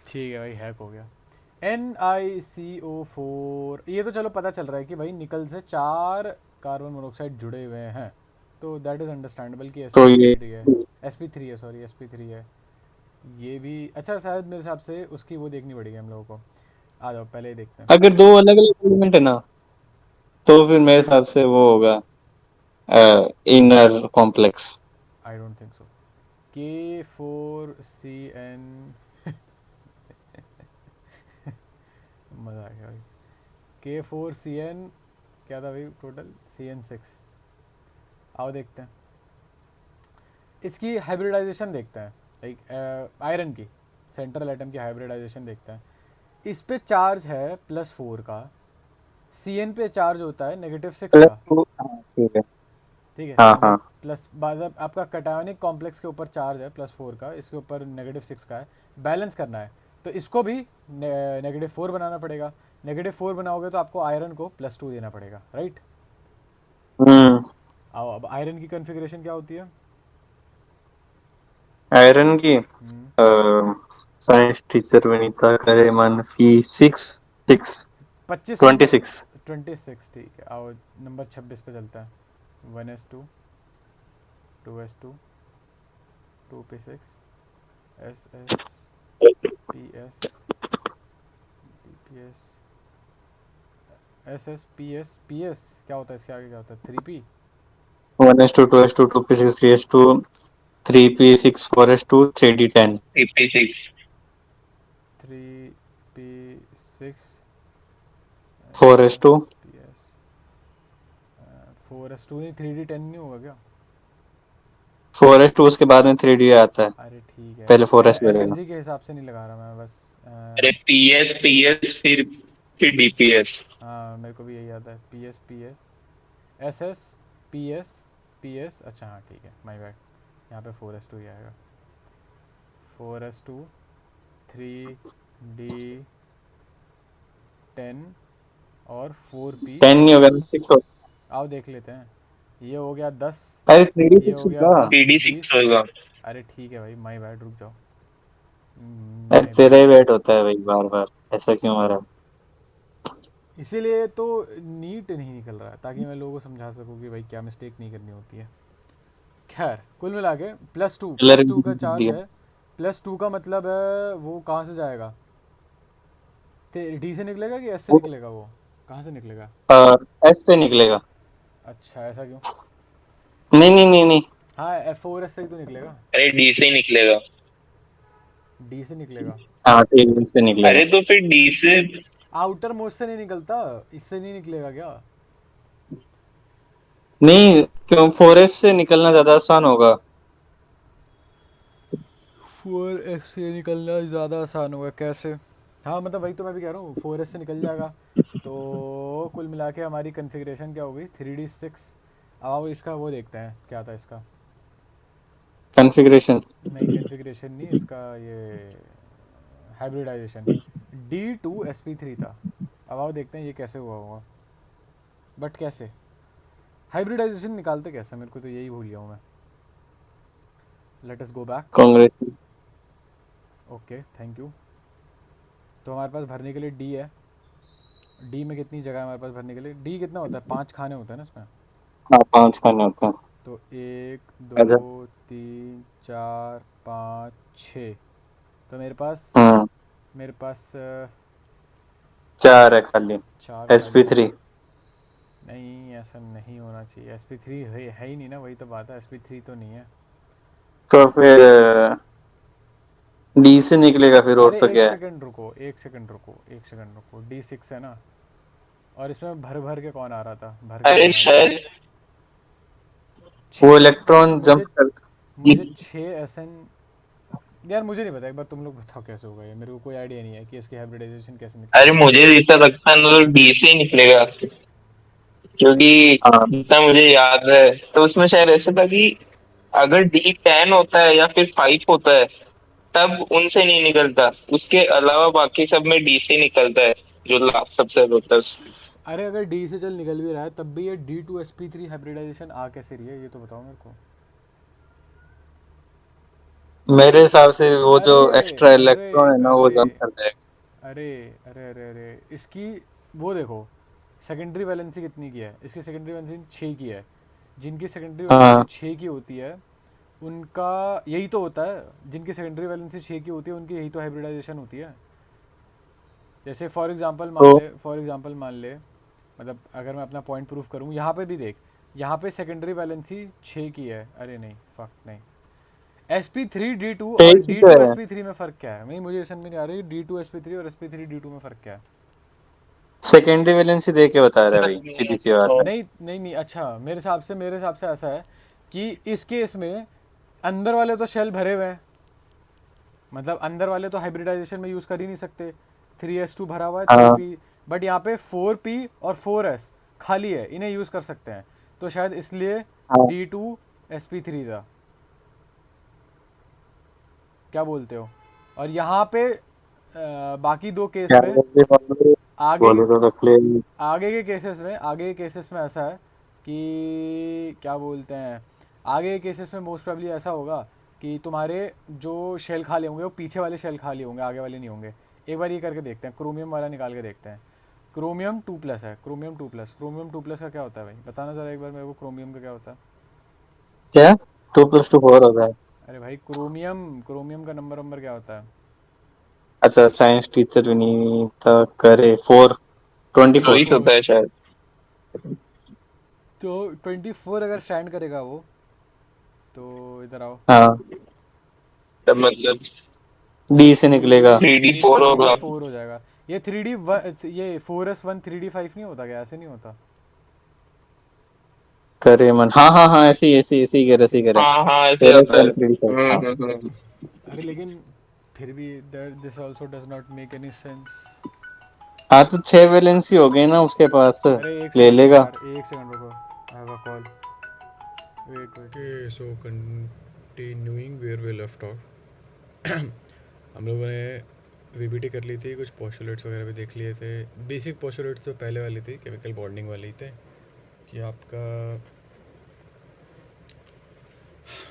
ठीक है भाई, हैक हो गया। NiCO4, ये तो चलो पता चल रहा है कि भाई निकल से 4 कार्बन मोनोऑक्साइड जुड़े हुए हैं, तो दैट इज़ अंडरस्टैंडेबल कि तो ये sp3 है। sp3 है, सॉरी sp3 है। ये भी अच्छा, शायद मेरे हिसाब से उसकी वो देखनी पड़ेगी हम लोगों को। आ जाओ पहले ही देखते हैं। अगर दो अलग अलग एलिमेंट है ना, तो फिर मेरे हिसाब से वो होगा inner complex. I don't think so. K4CN, मज़ा आ गया भाई। K4CN क्या था भाई टोटल? CN6। आओ देखते हैं, इसकी हाइब्रिडाइजेशन देखते हैं। लाइक आयरन की सेंट्रल एटम की हाइब्रिडाइजेशन देखते हैं। इस पे चार्ज है +4 का, CN पे चार्ज होता है -6 प्लस का। टू, हाँ ठीक है। ठीक है, हाँ मतलब हाँ। प्लस बाद आपका कटायोनिक कॉम्प्लेक्स के ऊपर चार्ज है +4 का, इसके ऊपर -6 का है। बैलेंस करना है तो इसको भी -4 बनाना पड़ेगा। -4 बनाओगे तो आपको आयरन को +2 देना पड़ेगा, राइट? हम्म। आओ, अब आयरन की कॉन्फ़िगरेशन क्या होती है? आयरन की हम्म, साइंस टीचर विनीता करे मन फी 6 25 ट्वेंटी नंबर, सिक्स 26, ठीक है। आओ नंबर 26 पे चलता है। 1s2, 2s2, 2p6, SS, PS, DPS, SS, PS क्या होता है इसके आगे, क्या होता है? 3p। 1s2 2s2 2p6 3s2 3p6 4s2 3d10 CP6 3p6 4s2 PS 4s2, नहीं 3d10 नहीं होगा क्या? 4s2 उसके बाद में 3d आता है। अरे ठीक है, पहले 4s लगेगा। एनर्जी के हिसाब से नहीं लगा रहा मैं बस। अरे PS फिर DPS। हाँ, मेरे को भी यही आता है, PS SS PS। अच्छा हाँ ठीक है, माय बैड। यहाँ पे 4s2 ही आएगा। 4s2 3d10 और 4p। 10 नहीं होगा ना, 6 होगा। आओ देख लेते हैं। ये हो गया 10, अरे ये 3d6 हो गया होगा। 10 PD6 20। होगा। अरे ठीक है भाई, माय बैड, रुक जाओ। अरे माय तेरा बैड। ही वेट होता है भाई बार बार, ऐसा क्यों हो रहा है? इसीलिए तो नीट नहीं निकल रहा है, ताकि मैं लोगों को समझा सकूं कि भाई क्या मिस्टेक नहीं करनी होती है। खैर, कुल मिला के कलर +2 का चार्ज दिया। है। +2 का मतलब है वो कहाँ से जाएगा? डी से निकलेगा कि एस से वो निकलेगा? वो कहाँ से निकलेगा? एस से निकलेगा। अच्छा, ऐसा क्यों? नहीं नहीं नहीं नहीं। हाँ, F4S से ही तो निकलेगा। अरे D से ही निकलेगा। डी से निकलेगा। हाँ ठीक है, से निकलेगा। अरे तो फिर D से। आउटर मोस्ट से नहीं निकलता, इससे नहीं निकलेगा क्या? नहीं, क्यों 4s से निकलना ज्यादा आसान होगा। 4S से निकलना ज़्यादा आसान होगा कैसे? हाँ मतलब वही तो मैं भी कह रहा हूँ, 4S से निकल जाएगा। तो कुल मिला के हमारी कन्फिग्रेशन क्या होगी? 3d6। अब इसका वो देखते हैं क्या था इसका। कॉन्फ़िगरेशन। नहीं, कन्फिग्रेशन नहीं इसका, ये हाइब्रिडाइजेशन। D2sp3 था। अब आओ देखते हैं ये कैसे हुआ होगा। बट कैसे हाइब्रिडाइजेशन निकालते कैसे, मेरे को तो यही भूल गया हूँ मैं। Let us go back. Congress. Okay thank you. तो हमारे पास भरने के लिए डी है। डी में कितनी जगह है हमारे पास भरने के लिए? डी कितना होता है, 5 खाने होते हैं ना इसमें। हाँ 5 खाने होते हैं। तो 1 अच्छा। 2 3 4 5 6। तो हम्म मेरे पास 4 है खाली। चार खाली है। sp3। नहीं ऐसा नहीं होना चाहिए, sp3 है ही नहीं ना, वही तो बात है, sp3 तो नहीं है। तो फिर डी से निकलेगा फिर, और अरे तो एक क्या है? सेकंड रुको, एक सेकंड रुको, एक सेकंड रुको, D6 है ना। और इसमें भर भर के कौन आ रहा था, भर के अरे कौन आ रहा था? शायद वो 6। इलेक्ट्रॉन मुझे जंप कर। मुझे 6 SN। यार मुझे नहीं पता, एक बार तुम लोग बताओ कैसे होगा ये, मेरे को कोई आइडिया नहीं है कि इसकी हाइब्रिडाइजेशन कैसे अरे निकलेगी। मुझे जितना लगता है ना तो डी से ही निकलेगा, क्योंकि हाँ जितना मुझे याद है तो उसमें शायद ऐसा था कि अगर D10 होता है या फिर 5 होता है तब उनसे नहीं निकलता, उसके अलावा बाकी सब में डी से निकलता है, जो लास्ट सबसे होता है उससे। अरे अगर डी से चल निकल भी रहा है तब भी ये D2sp3 हाइब्रिडाइजेशन आ कैसे रही है, ये तो बताओ मेरे को। मेरे हिसाब से वो जो अरे एक्स्ट्रा अरे इलेक्ट्रॉन है ना वो अरे जंप कर जाएगा। अरे अरे अरे अरे इसकी वो देखो, सेकेंडरी वैलेंसी कितनी की है इसकी? सेकेंडरी वैलेंसी 6 की है। जिनकी सेकेंडरी वैलेंसी हाँ 6 की होती है उनका यही तो होता है, जिनकी सेकेंडरी वैलेंसी 6 की होती है उनकी यही तो हाइब्रिडाइजेशन होती है। जैसे तो फॉर एग्जांपल मान ले, मतलब अगर मैं अपना पॉइंट प्रूफ करूँ, यहाँ पे भी देख, यहाँ पे सेकेंडरी वैलेंसी 6 की है। अरे नहीं फक नहीं, sp3d2 और एक ही तो है। d2sp3 में फ़र्क क्या है? नहीं मुझे समझ में नहीं आ रही, d2sp3 और sp3d2 में फ़र्क क्या है? सेकेंडरी वैलेंसी दे के बता रहा है भाई, सीधी सी बात है। नहीं नहीं नहीं, अच्छा मेरे हिसाब से ऐसा है कि इस केस में अंदर वाले तो शेल भरे हुए हैं, मतलब अंदर वाले तो हाइब्रिडाइजेशन में यूज़ कर ही नहीं सकते। 3s2 भरा हुआ है, थ्री हाँ पी बट यहाँ पे 4p और 4s खाली है, इन्हें यूज़ कर सकते हैं। तो शायद इसलिए हाँ। D2sp3 था। क्या बोलते हो? और यहाँ पे बाकी दो केस क्या में, बोले? आगे बोले तो क्लियर। आगे के केसेस में ऐसा है कि क्या बोलते हैं, आगे के केसेस में मोस्ट प्रॉब्ली ऐसा होगा कि तुम्हारे जो शेल खाली होंगे वो पीछे वाले शेल खाली होंगे, आगे वाले नहीं होंगे। एक बार ये करके देखते हैं, क्रोमियम वाला निकाल के देखते हैं। क्रोमियम 2+ है, क्रोमियम 2+ का क्या होता है भाई, बताना ज़रा एक बार मेरे को, क्रोमियम का क्या होता है? क्या 2+2 4 होता है? अरे भाई क्रोमियम का नंबर क्या होता है? अच्छा साइंस टीचर विनीता करे 4 तो 24। ही 24। होता है शायद। तो 24 अगर स्टैंड करेगा वो, तो इधर आओ। हाँ तब मतलब डी से थ्री डी निकलेगा। थ्री डी ये फोर थ्री डी होगा। फोर हो जाएगा। ये ये 4s1 3D5 नहीं होता क्या? ऐसे नहीं होता? करे मन, हाँ हाँ हाँ, ऐसे ही ऐसे ही ऐसे ही करे, ऐसे ही करे। हाँ हाँ ऐसे फोर एस होता है। वन थ्री डी हाँ। अरे लेकिन फिर भी this also does not make any sense. हाँ तो 6 वैलेंसी हो गई ना उसके पास, अरे एक ले सेकंड लेगा। यार, एक सेकंड रुको, I have a call. Wait wait, so continuing where we left off. हम लोगों ने वीबीटी कर ली थी, कुछ पोस्टुलेट्स वगैरह भी देख लिए थे। बेसिक पोस्टुलेट्स तो पहले वाली थी, केमिकल बॉन्डिंग वाली थे, कि आपका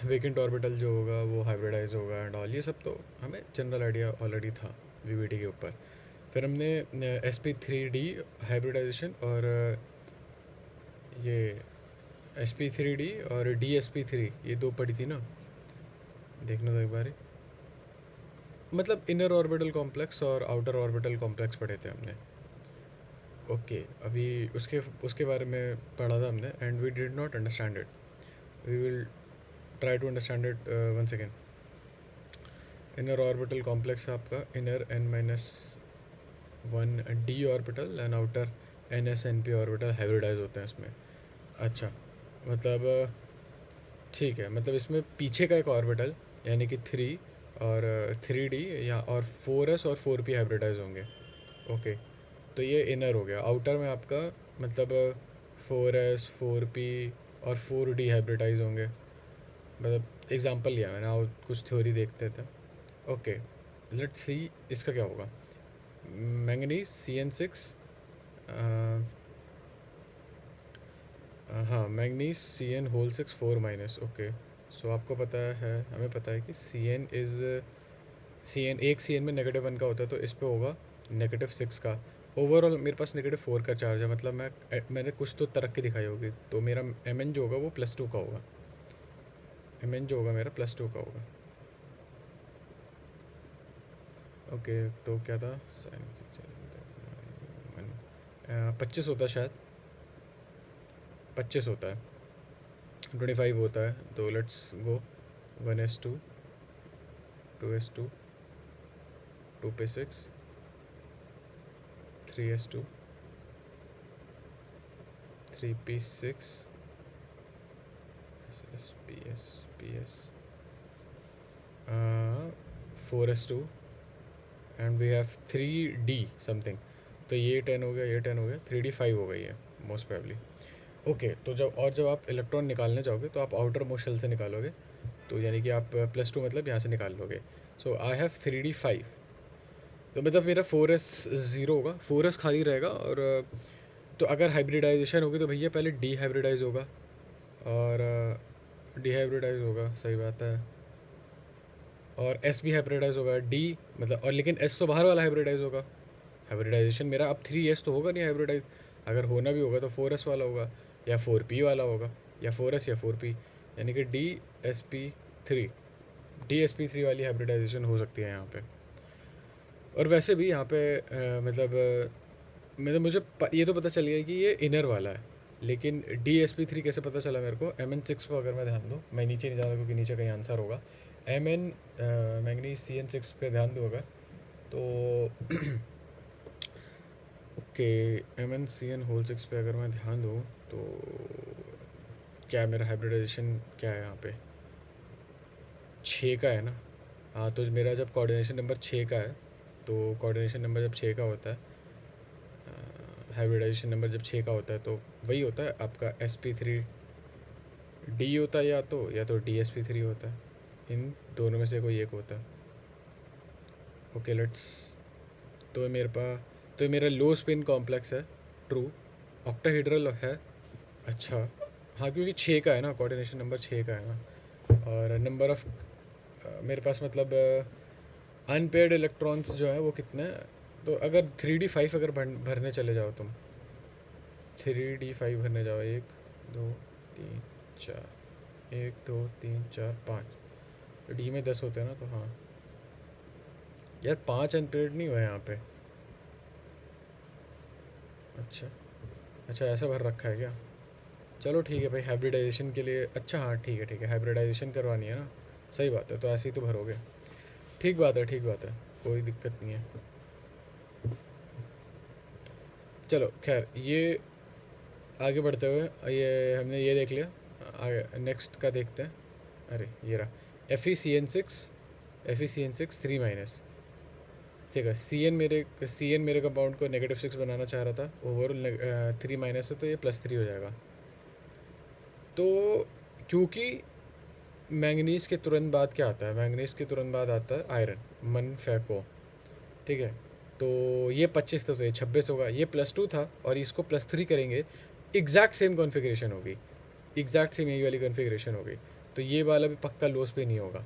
वेकेंट ऑर्बिटल जो होगा वो हाइब्रिडाइज होगा एंड ऑल, ये सब तो हमें जनरल आइडिया ऑलरेडी था वीबीटी के ऊपर। फिर हमने sp3d हाइब्रिडाइजेशन और ये sp3d और dsp3 ये दो पड़ी थी ना, देखना तो एक बार। मतलब इनर ऑर्बिटल कॉम्प्लेक्स और आउटर ऑर्बिटल कॉम्प्लेक्स पढ़े थे हमने। ओके अभी उसके उसके बारे में पढ़ा था हमने and we did not understand it. We will try to understand it once again. Inner orbital complex है आपका inner n-1 d orbital and आउटर ns-np ऑर्बिटल हाइब्रिडाइज होते हैं इसमें। अच्छा मतलब ठीक है, मतलब इसमें पीछे का एक ऑर्बिटल यानी कि 3 और 3d या और 4s और 4p हाइब्रिडाइज होंगे। ओके तो ये इनर हो गया। आउटर में आपका मतलब 4s 4p और 4d हाइब्रिडाइज होंगे। मतलब एग्जांपल लिया मैंने, और कुछ थ्योरी देखते थे। ओके लेट्स सी इसका क्या होगा। मैंगनीज CN6 हाँ, manganese CN whole 6 4 minus. Okay, so आपको पता है, हमें पता है कि CN इज़ CN, एक CN में -1 का होता है, तो इस पे होगा -6 का। ओवरऑल मेरे पास -4 का चार्ज है, मतलब मैंने कुछ तो तरक्की दिखाई होगी, तो मेरा Mn जो होगा वो +2 का होगा। Mn जो होगा मेरा +2 का होगा। ओके, तो क्या था, 25 होता है शायद, 25 होता है, 25 होता है। तो लेट्स गो 1s2 2s2 2 पे 6 3s2 3p6 ps 4s2 and we have 3d something. तो ये 10 हो गया, ये 10 हो गया, 3d 5 हो गई है मोस्ट प्रोबेबली। ओके, तो जब आप इलेक्ट्रॉन निकालने जाओगे तो आप आउटर मोस्ट शेल से निकालोगे, तो यानी कि आप +2 मतलब यहाँ से निकाल लोगे। सो आई हैव 3d 5, तो मतलब मेरा 4s 0 होगा, 4s खाली रहेगा। और तो अगर हाइब्रिडाइजेशन होगी तो भैया पहले डी हाइब्रिडाइज होगा, और डी हाइब्रिडाइज होगा, सही बात है, और एस भी हाइब्रिडाइज होगा, डी मतलब, और लेकिन एस तो बाहर वाला हाइब्रिडाइज होगा। हाइब्रिडाइजेशन मेरा अब 3s तो होगा नहीं हाइब्रिडाइज, अगर होना भी होगा तो 4s वाला होगा, या 4p वाला होगा, या 4s या 4p, यानी कि DsP3, DsP3 वाली हाइब्रिडाइजेशन हो सकती है यहाँ पे। और वैसे भी यहाँ पे मतलब मुझे ये तो पता चल गया कि ये इनर वाला है, लेकिन DsP3 कैसे पता चला मेरे को, Mn6 पर अगर मैं ध्यान दूँ, मैं नीचे नहीं जा रहा क्योंकि नीचे कहीं आंसर होगा, Mn मैंगनीज CN6 पे ध्यान दूँ अगर, तो ओके, MnCN होल 6 पे अगर मैं ध्यान दूँ तो क्या मेरा हाइब्रिडाइजेशन क्या है यहाँ पे, 6 का है ना। हाँ, तो मेरा जब कोऑर्डिनेशन नंबर 6 का है, तो कोऑर्डिनेशन नंबर जब 6 का होता है, हाइब्रिडाइजेशन नंबर जब 6 का होता है, तो वही होता है आपका sp3d होता है, या तो DsP3 होता है, इन दोनों में से कोई एक होता है। ओके लेट्स, तो मेरे पास, तो मेरा लो स्पिन कॉम्प्लेक्स है, ट्रू, ऑक्टाहेड्रल है, अच्छा। हाँ, क्योंकि 6 का है ना, कोऑर्डिनेशन नंबर 6 का है ना, और नंबर ऑफ मेरे पास मतलब अनपेयर्ड इलेक्ट्रॉन्स जो है वो कितने हैं, तो अगर 3d5 अगर भरने चले जाओ तुम, 3d5 भरने जाओ, 1 2 3 4, 1 2 3 4 5, डी में 10 होते हैं ना, तो हाँ यार 5 अनपेयर्ड नहीं हुआ यहाँ पे। अच्छा अच्छा, ऐसा भर रखा है क्या, चलो ठीक है भाई, हाइब्रिडाइजेशन के लिए, अच्छा हाँ ठीक है, हाइब्रिडाइजेशन करवानी है ना, सही बात है, तो ऐसे ही तो भरोगे, ठीक बात है, ठीक बात है, कोई दिक्कत नहीं है। चलो खैर, ये आगे बढ़ते हुए ये हमने ये देख लिया, आगे नेक्स्ट का देखते हैं। अरे ये रहा FeCN6 3 माइनस, ठीक है। CN मेरे कंपाउंड को -6 बनाना चाह रहा था, ओवरऑल 3 माइनस है, तो ये +3 हो जाएगा। तो क्योंकि मैंगनीज़ के तुरंत बाद क्या आता है, मैंगनीज़ के तुरंत बाद आता है आयरन, मन फेको, ठीक है। तो ये 25 था, तो ये 26 होगा, ये +2 था, और इसको +3 करेंगे, एग्जैक्ट सेम कॉन्फ़िगरेशन होगी, एग्जैक्ट सेम यही वाली कॉन्फ़िगरेशन होगी, तो ये वाला भी पक्का लो स्पिन ही होगा,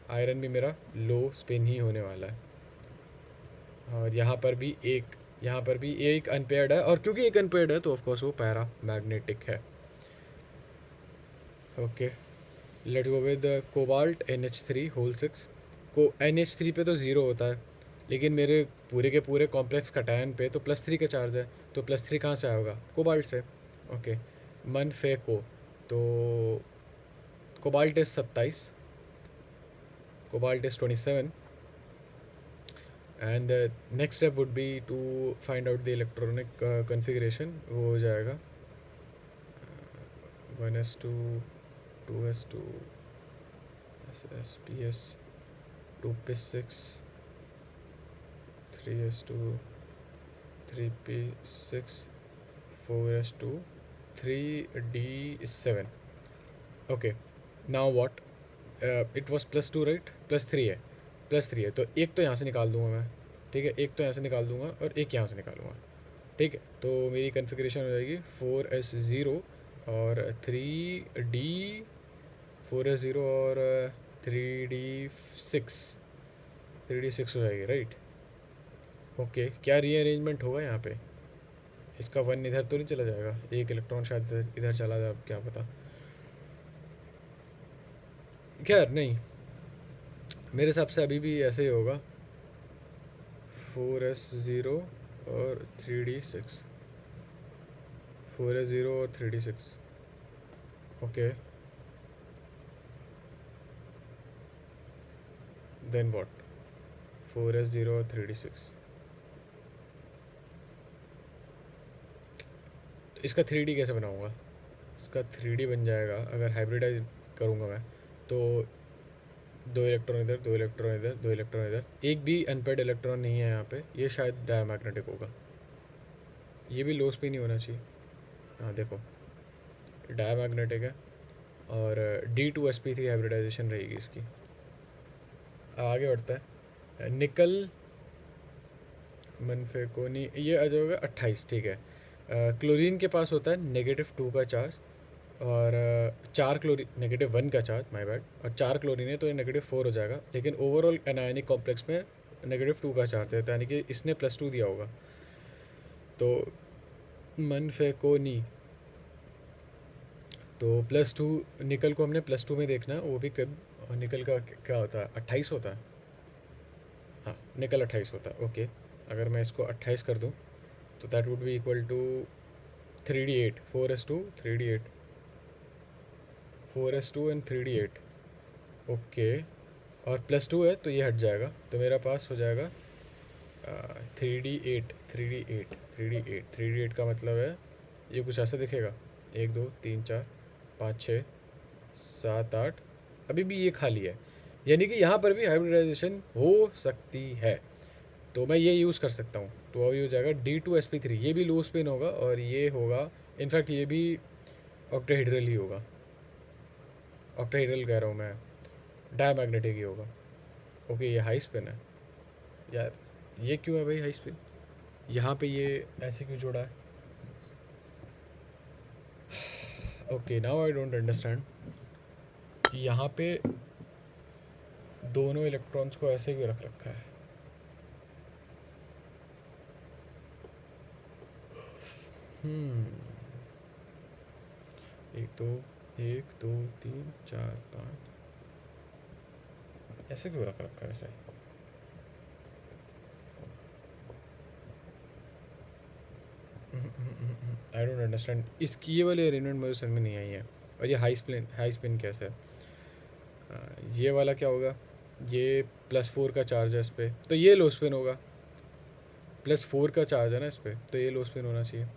आयरन भी मेरा लो स्पिन ही होने वाला है। और यहाँ पर भी एक अनपेयर्ड है, और क्योंकि एक अनपेयर्ड है तो ऑफकोर्स वो पैरा मैग्नेटिक है। Okay, let's go with cobalt NH3 whole 6 को, NH3 पे तो ज़ीरो होता है, लेकिन मेरे पूरे के पूरे कॉम्प्लेक्स कटायन पे तो +3 का चार्ज है, तो +3 कहाँ से आएगा, कोबाल्ट से। ओके, मन फे को, तो cobalt is 27, cobalt is 27, and next step would be to find out the electronic configuration, वो हो जाएगा 1s2 2s2 SSPS 2p6 3s2 3p6 4s2 3d7। Okay, now what, it was +2 right, +3 है, तो एक तो यहाँ से निकाल दूंगा मैं, ठीक है, एक तो यहाँ से निकाल दूंगा और एक यहाँ से निकालूंगा, ठीक है। तो मेरी कॉन्फ़िगरेशन हो जाएगी 4s0 और 3D4S0 और 3D6 हो जाएगी, राइट। ओके, क्या रीअरेंजमेंट होगा यहाँ पे? इसका 1 इधर तो नहीं चला जाएगा? एक इलेक्ट्रॉन शायद इधर चला जाए, क्या पता। खैर नहीं, मेरे हिसाब से अभी भी ऐसे ही होगा, 4S0 और 3D6, 4S0 और 3D6। Okay, then what? 4S0 और 3D6, तो इसका 3D कैसे बनाऊंगा? इसका 3D बन जाएगा अगर हाइब्रिडाइज करूंगा मैं, तो 2 इलेक्ट्रॉन इधर, 2 इलेक्ट्रॉन इधर, 2 इलेक्ट्रॉन इधर, एक भी अनपेड इलेक्ट्रॉन नहीं है यहाँ पे, ये शायद डायमैग्नेटिक होगा। ये भी लो स्पिन ही होना चाहिए। हाँ देखो, डायमैग्नेटिक है और D2sp3 हाइब्रिडाइजेशन रहेगी इसकी। आगे बढ़ता है, निकल मनफेकोनी, ये आ जाएगा 28, ठीक है। क्लोरीन के पास होता है -2 का चार्ज, और 4 क्लोरीन -1 का चार्ज, माय बैड, और 4 क्लोरीन है तो ये -4 हो जाएगा, लेकिन ओवरऑल एनायनिक कॉम्प्लेक्स में -2 का चार्ज देता है, यानी कि इसने +2 दिया होगा। तो मनफेकोनी, तो +2, निकल को हमने +2 में देखना है, वो भी कब, और निकल का क्या होता है, 28 होता है। हाँ, निकल 28 होता है। ओके, अगर मैं इसको 28 कर दूँ तो that would be equal to 3D8, 4s2 3D8, 4s2 and 3D8। Okay, और +2 है तो ये हट जाएगा, तो मेरा पास हो जाएगा 3D8, 3D8, 3D8, 3D8 का मतलब है ये कुछ ऐसा दिखेगा, 1 2 3 4 5 6 7 8, अभी भी ये खाली है, यानी कि यहाँ पर भी हाइब्रिडाइजेशन हो सकती है, तो मैं ये यूज़ कर सकता हूँ। तो अभी हो जाएगा D2sp3, ये भी लो स्पिन होगा, और ये होगा, इनफैक्ट ये भी ऑक्टाहेड्रल ही होगा, ऑक्टाहेड्रल कह रहा हूँ मैं, डायमैग्नेटिक ही होगा। ओके, ये हाई स्पिन है यार, ये क्यों है भाई हाई स्पिन? यहाँ पे ये ऐसे क्यों जोड़ा है? Okay, now I don't understand कि यहाँ पे दोनों इलेक्ट्रॉन्स को ऐसे क्यों रख रखा है। एक दो 3 4 5, ऐसे क्यों रख रखा है ऐसे? आई डोंट अंडरस्टैंड, इसकी ये वाली अरेंजमेंट मुझे समझ में नहीं आई है। और ये हाई स्पिन कैसे है? ये वाला क्या होगा? ये +4 का चार्ज है इस पर, तो ये लो स्पिन होगा। +4 का चार्ज है ना इस पर, तो ये लो स्पिन होना चाहिए।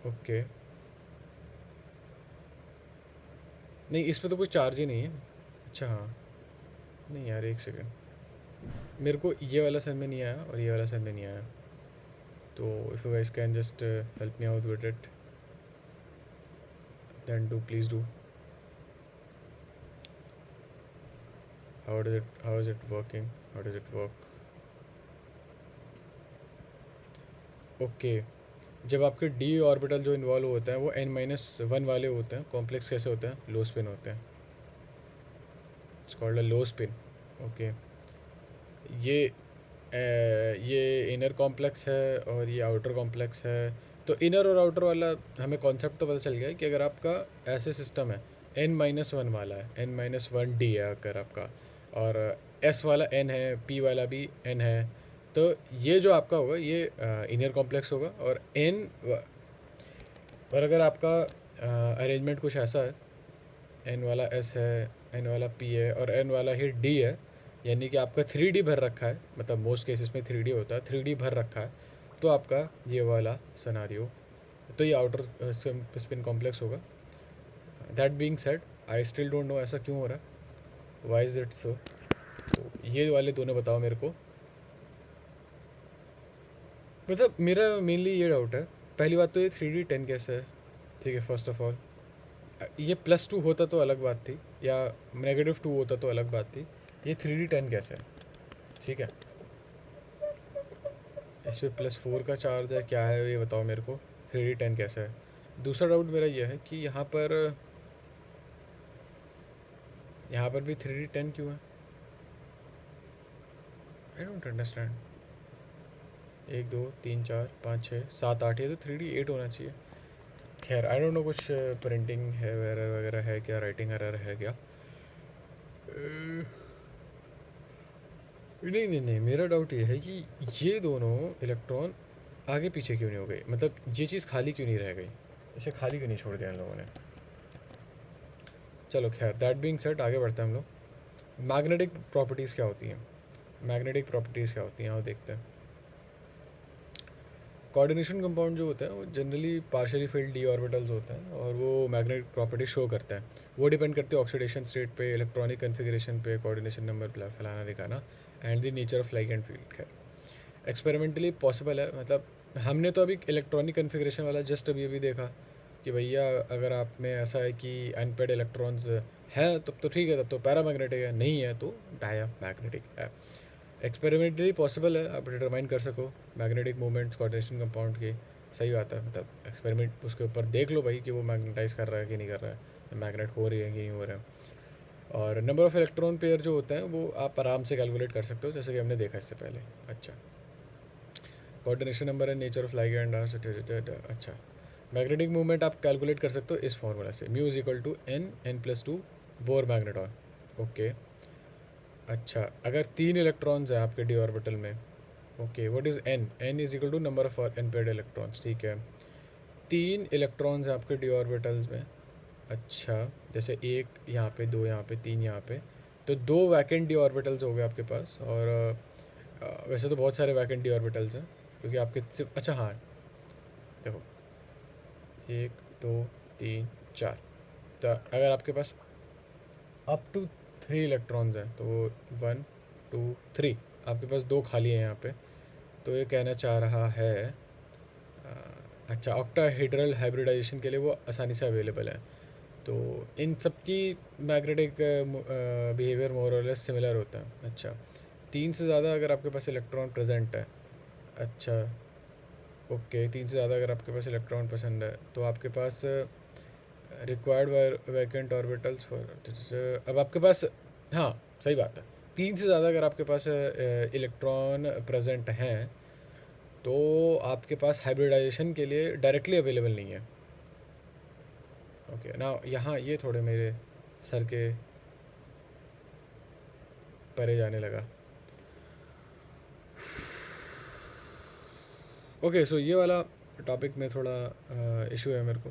ओके, नहीं इस पर तो कोई चार्ज ही नहीं है। अच्छा हाँ, नहीं यार एक सेकेंड, मेरे को ये वाला समझ में नहीं आया और ये वाला समझ में नहीं आया, तो if you guys can just help me out with it, then please do. How is it working? How does it work? Okay, जब आपके d ऑर्बिटल जो इन्वॉल्व होते हैं वो n-1 वाले होते हैं, कॉम्प्लेक्स कैसे होते हैं? लो स्पिन होते हैं, it's called a low spin. Okay, ये इनर कॉम्प्लेक्स है और ये आउटर कॉम्प्लेक्स है। तो इनर और आउटर वाला हमें कॉन्सेप्ट तो पता चल गया है कि अगर आपका ऐसे सिस्टम है, n-1 वाला है, n-1d है अगर आपका, और s वाला n है, p वाला भी n है, तो ये जो आपका होगा ये इनर कॉम्प्लेक्स होगा, और और अगर आपका अरेंजमेंट कुछ ऐसा है, n वाला s है, n वाला p है और n वाला ही d है, यानी कि आपका 3D भर रखा है, मतलब मोस्ट केसेस में 3D होता है, 3D भर रखा है, तो आपका ये वाला सिनेरियो, तो ये आउटर स्पिन कॉम्प्लेक्स होगा। That being said, I still don't know ऐसा क्यों हो रहा है, व्हाई इज इट सो। तो ये वाले दोनों बताओ मेरे को, मतलब मेरा मेनली ये डाउट है। पहली बात तो ये 3D10 कैसे है, ठीक है, फर्स्ट ऑफ ऑल ये +2 होता तो अलग बात थी, या -2 होता तो अलग बात थी, ये 3D10 कैसे है? ठीक है, इस पर +4 का चार्ज है, क्या है ये बताओ मेरे को, 3D10 कैसे है? दूसरा डाउट मेरा यह है कि यहाँ पर भी 3D10 क्यों है? I don't understand. 1 2 3 4 5 6 7 8, ये तो 3D8 होना चाहिए। खैर आई डोंट नो, कुछ प्रिंटिंग है एरर वगैरह है क्या, राइटिंग एरर है क्या? नहीं नहीं नहीं, मेरा डाउट ये है कि ये दोनों इलेक्ट्रॉन आगे पीछे क्यों नहीं हो गए, मतलब ये चीज़ खाली क्यों नहीं रह गई, इसे खाली क्यों नहीं छोड़ दिया इन लोगों ने? चलो खैर, दैट बीइंग सेड आगे बढ़ते हैं हम लोग। मैग्नेटिक प्रॉपर्टीज़ क्या होती हैं? मैग्नेटिक प्रॉपर्टीज़ क्या होती हैं, और देखते हैं। कोऑर्डिनेशन कंपाउंड जो होता है वो generally partially field D orbitals होते हैं और वो मैग्नेटिक प्रॉपर्टी शो करता है। वो डिपेंड करते हैं ऑक्सीडेशन स्टेट पे, इलेक्ट्रॉनिक कन्फिग्रेशन पे, कोऑर्डिनेशन नंबर फलाना दिखाना, and the nature of ligand field. खैर एक्सपेरिमेंटली पॉसिबल है, मतलब हमने तो अभी इलेक्ट्रॉनिक कन्फिग्रेशन वाला जस्ट अभी अभी देखा कि भैया अगर आप में ऐसा है कि अनपेड इलेक्ट्रॉन्स हैं तब तो ठीक है, तब तो पैरामैग्नेटिक है, नहीं है तो डायामैग्नेटिक है। एक्सपेरिमेंटली पॉसिबल है, आप डिटरमाइन कर सको मैग्नेटिक मूवमेंट्स कोऑर्डिनेशन कंपाउंड के। सही बात है, मतलब एक्सपेरिमेंट उसके ऊपर देख लो भाई कि वो मैग्नेटाइज कर रहा है कि नहीं कर रहा है, मैग्नेट हो रही है कि नहीं हो रहा है। और नंबर ऑफ़ इलेक्ट्रॉन पेयर जो होता है वो आप आराम से कैलकुलेट कर सकते हो, जैसे कि हमने देखा इससे पहले। अच्छा, coordination number and nature of ligand are. अच्छा, मैग्नेटिक मूवमेंट आप कैलकुलेट कर सकते हो इस फॉर्मूला से, mu is equal to n+2 Bohr magneton. Okay, अच्छा अगर 3 इलेक्ट्रॉन्स हैं आपके डी ऑर्बिटल में, okay what is n is equal to number of unpaired electrons. ठीक है, 3 इलेक्ट्रॉन्स हैं आपके डी ऑर्बिटल्स में। अच्छा, जैसे 1 यहाँ पे, 2 यहाँ पे, 3 यहाँ पे, तो 2 वैकेंट डी ऑर्बिटल्स हो गए आपके पास। और वैसे तो बहुत सारे वैकेंट डी ऑर्बिटल्स हैं क्योंकि आपके सिर्फ, अच्छा हाँ देखो 1 2 3 4, तो अगर आपके पास अप टू 3 इलेक्ट्रॉन्स हैं तो 1 2 3, आपके पास 2 खाली हैं यहाँ पे। तो ये कहना चाह रहा है अच्छा, ऑक्टाहेड्रल हाइब्रिडाइजेशन के लिए वो आसानी से अवेलेबल है। तो इन सब की मैग्नेटिक बिहेवियर मोर और लेस सिमिलर होता है। अच्छा, 3 से ज़्यादा अगर आपके पास इलेक्ट्रॉन प्रेजेंट है, अच्छा ओके, 3 से ज़्यादा अगर आपके पास इलेक्ट्रॉन पसंद है तो आपके पास रिक्वायर्ड वैकेंट ऑर्बिटल्स फॉर, अब आपके पास, हाँ सही बात है, 3 से ज़्यादा अगर आपके पास इलेक्ट्रॉन प्रेजेंट हैं तो आपके पास हाइब्रिडाइजेशन के लिए डायरेक्टली अवेलेबल नहीं है। ओके ना, यहाँ ये थोड़े मेरे सर के परे जाने लगा। ओके सो ये वाला टॉपिक में थोड़ा इशू है मेरे को।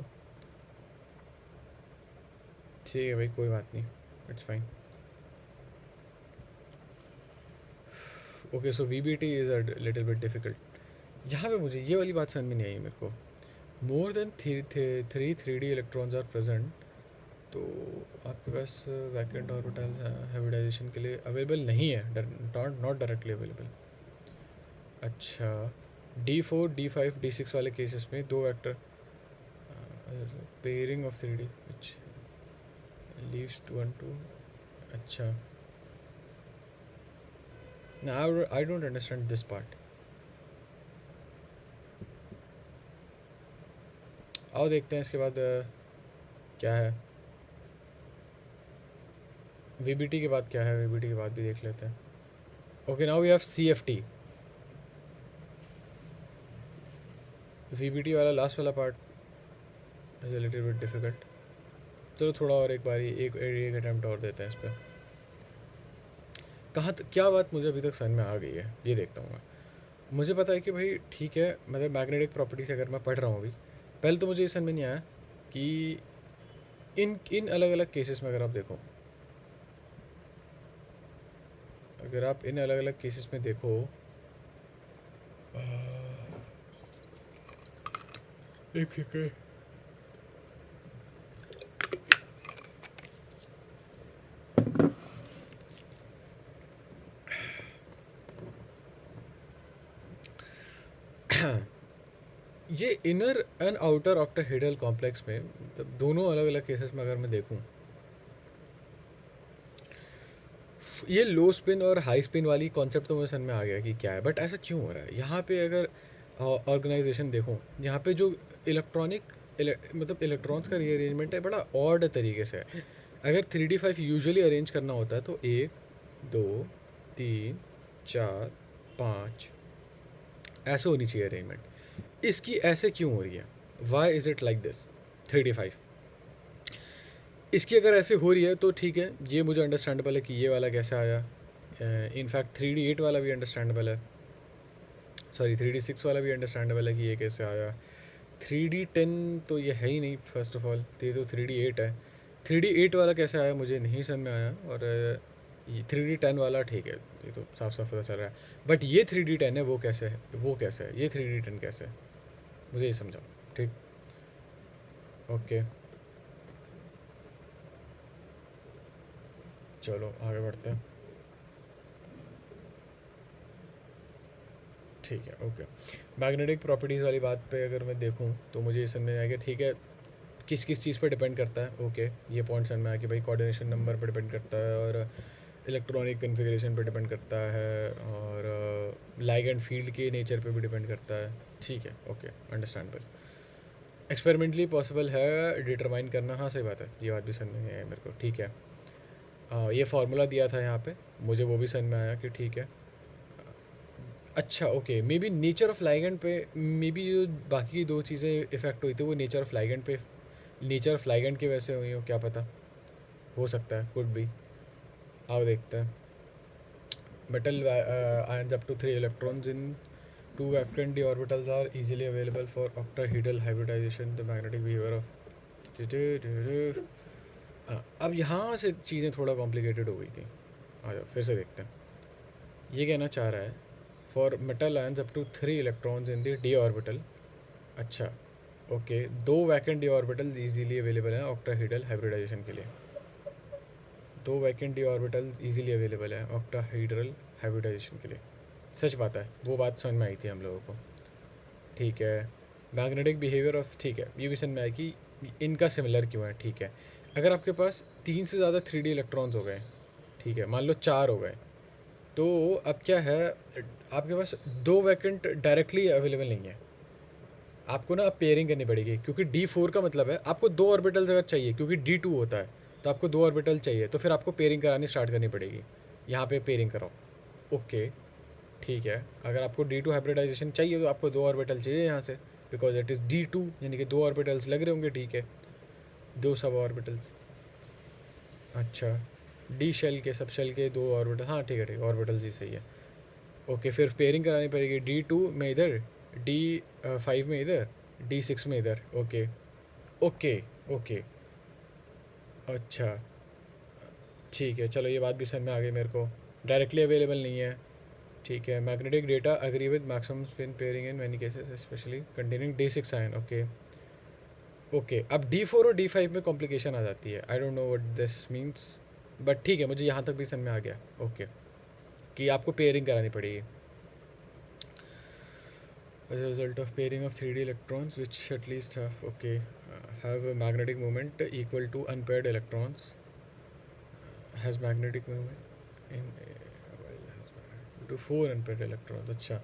ठीक है भाई, कोई बात नहीं, it's fine. Okay so VBT is a little bit difficult. यहाँ पे मुझे ये वाली बात समझ में नहीं आई मेरे को। More than 3D electrons are present, तो आपके पास वैकेंट ऑर्बिटल्स हाइब्रिडाइजेशन के लिए अवेलेबल नहीं है, नॉट डायरेक्टली अवेलेबल। अच्छा, D4 D5 D6 वाले केसेस में 2 vector pairing of 3D which leaves 2 and 2। अच्छा, now I don't understand this part। आओ देखते हैं इसके बाद क्या है, VBT के बाद क्या है, VBT के बाद भी देख लेते हैं। Okay now we have CFT। VBT वाला लास्ट वाला part is a little bit difficult. चलो थोड़ा और एक बारी एक अटैम्प्ट और देते हैं इस पर। कहाँ क्या बात मुझे अभी तक समझ में आ गई है ये देखता हूँ मैं। मुझे पता है कि भाई ठीक है, मतलब मैग्नेटिक प्रॉपर्टीज अगर मैं पढ़ रहा हूँ अभी, पहले तो मुझे ये समझ में नहीं आया कि इन अलग अलग केसेस में अगर आप देखो, अगर आप इन अलग अलग केसेस में देखो, एक ये inner and outer octahedral complex में, मतलब दोनों अलग अलग केसेस में अगर मैं देखूं, ये लो स्पिन और हाई स्पिन वाली कॉन्सेप्ट तो मुझे समझ में आ गया कि क्या है, बट ऐसा क्यों हो रहा है यहाँ पे? अगर ऑर्गेनाइजेशन देखो, यहाँ पे जो इलेक्ट्रॉनिक मतलब इलेक्ट्रॉन्स का रीअरेंजमेंट है बड़ा ऑड तरीके से है। अगर 3D5 यूजुअली अरेंज करना होता है तो 1 2 3 4 5 ऐसे होनी चाहिए अरेंजमेंट। इसकी ऐसे क्यों हो रही है? Why is it like this 3D5? इसकी अगर ऐसे हो रही है तो ठीक है, ये मुझे अंडरस्टैंडेबल है कि ये वाला कैसे आया। इनफैक्ट 3D8 वाला भी अंडरस्टैंडेबल है, सॉरी 3D6 वाला भी अंडरस्टैंडेबल है कि ये कैसे आया। 3D10 तो ये है ही नहीं, फर्स्ट ऑफ ऑल ये तो 3D8 है। 3D8 वाला कैसे आया मुझे नहीं समझ में आया। और ये 3D10 वाला ठीक है, ये तो साफ साफ पता चल रहा है। बट ये 3D10 है, वो कैसे है, वो कैसे है, ये 3D10 कैसे है, मुझे ये समझाओ। ठीक, ओके चलो आगे बढ़ते हैं। ठीक है, ओके। मैग्नेटिक प्रॉपर्टीज़ वाली बात पे अगर मैं देखूं तो मुझे ये समझ में आया कि ठीक है, किस किस चीज़ पे डिपेंड करता है। ओके, ये पॉइंट समझ में आया कि भाई कोऑर्डिनेशन नंबर पे डिपेंड करता है, और इलेक्ट्रॉनिक कन्फिग्रेशन पे डिपेंड करता है, और लाइगेंड फील्ड के नेचर पे भी डिपेंड करता है। ठीक है, ओके, अंडरस्टैंडेबल। एक्सपेरिमेंटली पॉसिबल है डिटरमाइन करना, हाँ सही बात है, ये बात भी समझ में आई मेरे को। ठीक है, ये फार्मूला दिया था यहाँ पे, मुझे वो भी समझ में आया कि ठीक है। अच्छा okay, may be nature of ligand पे, मे बी जो बाकी की दो चीज़ें इफ़ेक्ट हुई थी वो नेचर ऑफ लाइगेंड पे, नेचर ऑफ लाइगेंड की वजह से हुई हो, क्या पता, हो सकता है, कुड बी। आओ देखते हैं। Metal ions up to 3 electrons in 2 vacant d orbitals are easily available for octahedral hybridization. The magnetic behavior of अब यहाँ से चीज़ें थोड़ा कॉम्प्लिकेटेड हो गई थी। आ जाओ फिर से देखते हैं। ये कहना चाह रहा है for metal ions up to 3 electrons in the d orbital. अच्छा okay, 2 vacant d orbitals easily available हैं ऑक्टाहेड्रल हाइब्रिडाइजेशन के लिए। 2 vacant d orbitals easily available हैं ऑक्टाहेड्रल हाइब्रिडाइजेशन के लिए। सच बात है, वो बात समझ में आई थी हम लोगों को। ठीक है, मैग्नेटिक बिहेवियर ऑफ, ठीक है, ये भी समझ में आया कि इनका सिमिलर क्यों है। ठीक है, अगर आपके पास 3 से ज़्यादा 3D इलेक्ट्रॉन्स हो गए, ठीक है, मान लो 4 हो गए, तो अब क्या है, आपके पास 2 वैकेंट डायरेक्टली अवेलेबल नहीं है। आपको ना अब पेयरिंग करनी पड़ेगी, क्योंकि D4 का मतलब है आपको 2 ऑर्बिटल्स अगर चाहिए, क्योंकि D2 होता है तो आपको 2 ऑर्बिटल चाहिए, तो फिर आपको पेयरिंग करानी स्टार्ट करनी पड़ेगी। यहाँ पे पेयरिंग कराओ, ओके ठीक है। अगर आपको D2 हाइब्रिडाइजेशन चाहिए तो आपको 2 ऑर्बिटल चाहिए यहाँ से, बिकॉज इट इज़ D2, यानी कि 2 ऑर्बिटल्स लग रहे होंगे। ठीक है, 2 सब ऑर्बिटल्स। अच्छा, डी शेल के, सब शेल के 2 ऑर्बिटल, हाँ ठीक है ठीक है, ऑर्बिटल्स ही सही है। ओके, फिर पेयरिंग करानी पड़ेगी D2 में इधर, D5 में इधर, D6 में इधर। ओके ओके ओके, अच्छा ठीक है, चलो ये बात भी समझ में आ गई मेरे को। डायरेक्टली अवेलेबल नहीं है, ठीक है। Magnetic data agree with maximum spin pairing in many cases specially containing D6 ion. Okay okay, अब D4 और D5 में कॉम्प्लिकेशन आ जाती है। I don't know what this means, but ठीक है, मुझे यहाँ तक भी समझ में आ गया। ओके, कि आपको पेयरिंग करानी पड़ेगी। As a result of pairing of 3D electrons, which at least have a magnetic moment equal to unpaired electrons, has magnetic moment in to 4 unpaired electrons। अच्छा,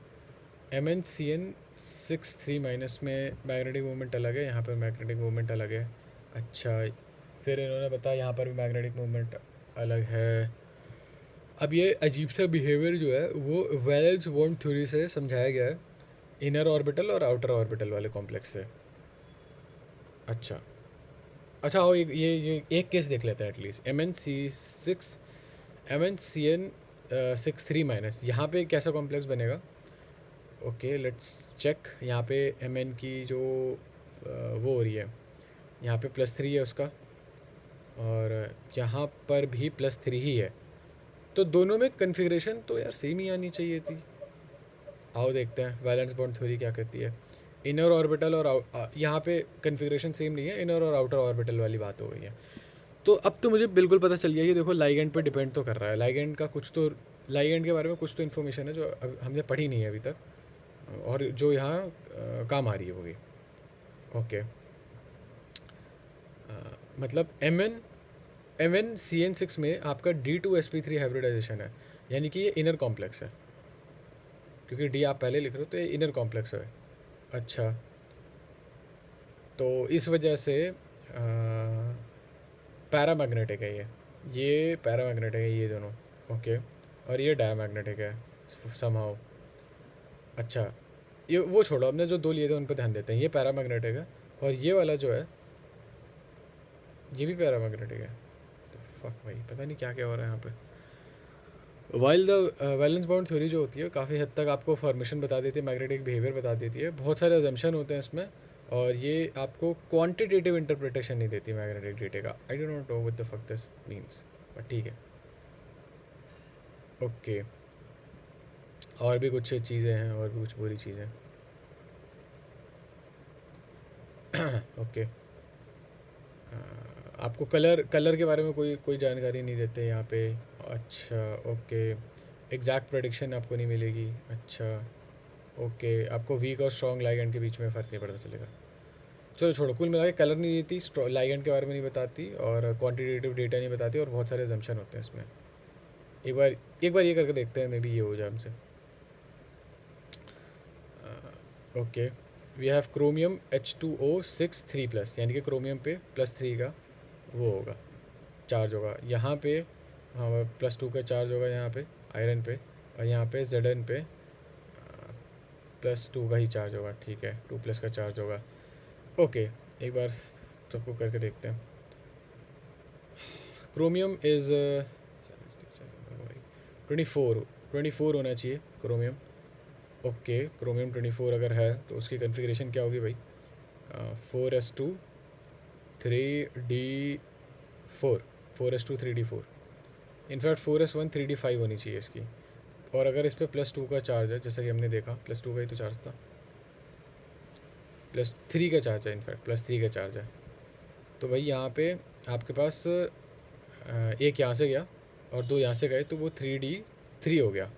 MnCn6 3- में मैग्नेटिक मोमेंट अलग है, यहाँ पर मैग्नेटिक मोमेंट अलग है। अच्छा, फिर इन्होंने बताया यहाँ पर भी मैग्नेटिक मोमेंट अलग है। अब ये अजीब सा बिहेवियर जो है वो वैलेंस बॉन्ड थ्योरी से समझाया गया है, इनर ऑर्बिटल और आउटर ऑर्बिटल वाले कॉम्प्लेक्स से। अच्छा अच्छा, आओ ये एक केस देख लेते हैं एटलीस्ट। MnCn6 3- यहाँ पे कैसा कॉम्प्लेक्स बनेगा। Okay let's check. यहाँ पे Mn की जो वो हो रही है, यहाँ पे +3 है उसका, और यहाँ पर भी +3 ही है, तो दोनों में कन्फिग्रेशन तो यार सेम ही आनी चाहिए थी। आओ देखते हैं वैलेंस बॉन्ड थ्योरी क्या कहती है। इनर ऑर्बिटल और यहाँ पे कन्फिग्रेशन सेम नहीं है, इनर और आउटर ऑर्बिटल वाली बात हो गई है। तो अब तो मुझे बिल्कुल पता चल गया कि देखो लाइगेंड पे डिपेंड तो कर रहा है, लाइगेंड का कुछ तो, लाइगेंड के बारे में कुछ तो इन्फॉर्मेशन है जो हमने पढ़ी नहीं है अभी तक, और जो यहाँ काम आ रही है वो भी। ओके, मतलब MnCn6 में आपका D2sp3 हाइब्रिडाइजेशन है, यानी कि ये इनर कॉम्प्लेक्स है, क्योंकि D आप पहले लिख रहे हो तो ये इनर कॉम्प्लेक्स है। अच्छा तो इस वजह से पैरामैग्नेटिक है ये पैरामैग्नेटिक है ये दोनों, ओके। और ये डायमैग्नेटिक है समहाउ। अच्छा ये वो छोड़ो, हमने जो दो लिए थे उन पर ध्यान देते हैं। ये पैरामैग्नेटिक है और ये वाला जो है ये भी पैरामैग्नेटिक है। तो फक भाई, पता नहीं क्या क्या हो रहा है यहाँ पे। While the valence bound theory जो होती है काफ़ी हद तक आपको फॉर्मेशन बता देती है, मैग्नेटिक बिहेवियर बता देती है, बहुत सारे अजम्पशन होते हैं इसमें, और ये आपको क्वांटिटेटिव इंटरप्रिटेशन नहीं देती मैग्नेटिक डेटा का। I don't know what the fuck this means, but ठीक है, ओके। और भी कुछ चीज़ें हैं, और भी कुछ बुरी चीज़ें ओके। आपको कलर के बारे में कोई जानकारी नहीं देते यहाँ पे। अच्छा ओके। एग्जैक्ट प्रेडिक्शन आपको नहीं मिलेगी। अच्छा ओके, आपको वीक और स्ट्रॉन्ग लाइगेंड के बीच में फ़र्क नहीं पता चलेगा। चलो छोड़ो, कुल मिला के कलर नहीं देती, लाइगेंड के बारे में नहीं बताती, और क्वांटिटेटिव डेटा नहीं बताती, और बहुत सारे अजम्पशन होते हैं इसमें। एक बार ये करके देखते हैं, मे बी ये हो जाए हमसे। Okay, we have chromium H2O6 3+, यानी कि क्रोमियम पे +3 का वो होगा, चार्ज होगा। यहाँ पे हाँ +2 का चार्ज होगा यहाँ पे आयरन पे, और यहाँ पे Zn पे +2 का ही चार्ज होगा। ठीक है, 2+ का चार्ज होगा। ओके, एक बार सबको करके देखते हैं। क्रोमियम इज़ 24 होना चाहिए क्रोमियम। ओके, क्रोमियम 24 अगर है तो उसकी कन्फिग्रेशन क्या होगी भाई? 4s2 3d4, 4s2 3d4, in fact 4s1 3d5 होनी चाहिए इसकी। और अगर इस पर +2 का चार्ज है, जैसा कि हमने देखा +2 का ही तो चार्ज था, +3 का चार्ज है, इनफैक्ट +3 का चार्ज है। तो भाई यहाँ पे आपके पास एक यहाँ से गया और दो यहाँ से गए, तो वो 3d3 हो गया।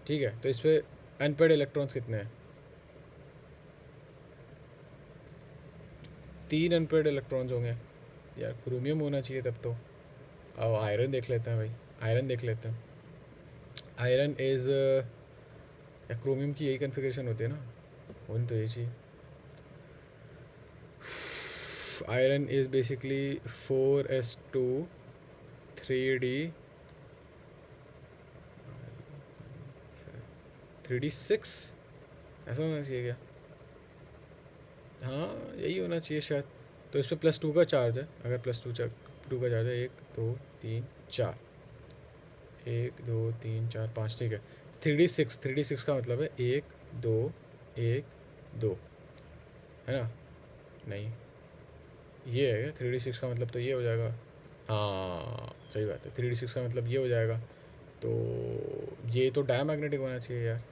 ठीक है, तो इस पर अनपेड इलेक्ट्रॉन्स कितने हैं? 3 अनपेड इलेक्ट्रॉन्स होंगे यार। क्रोमियम होना चाहिए तब तो। अब आयरन देख लेते हैं भाई, आयरन देख लेते हैं। आयरन इज़ या क्रोमियम की यही कन्फिग्रेशन होती है ना, होनी तो यही चाहिए। Iron is basically 4s2 3d6, ऐसा होना चाहिए क्या? हाँ यही होना चाहिए शायद। तो इस पर +2 का चार्ज है, अगर +2 का चार्ज है 1 2 3 4, 1 2 3 4 5, ठीक है। 3d6 का मतलब है 1 2 1 2, है ना? नहीं, ये है 3d6 का मतलब, तो ये हो जाएगा। हाँ सही बात है, 3d6 का मतलब ये हो जाएगा। तो ये तो डायमैग्नेटिक होना चाहिए यार,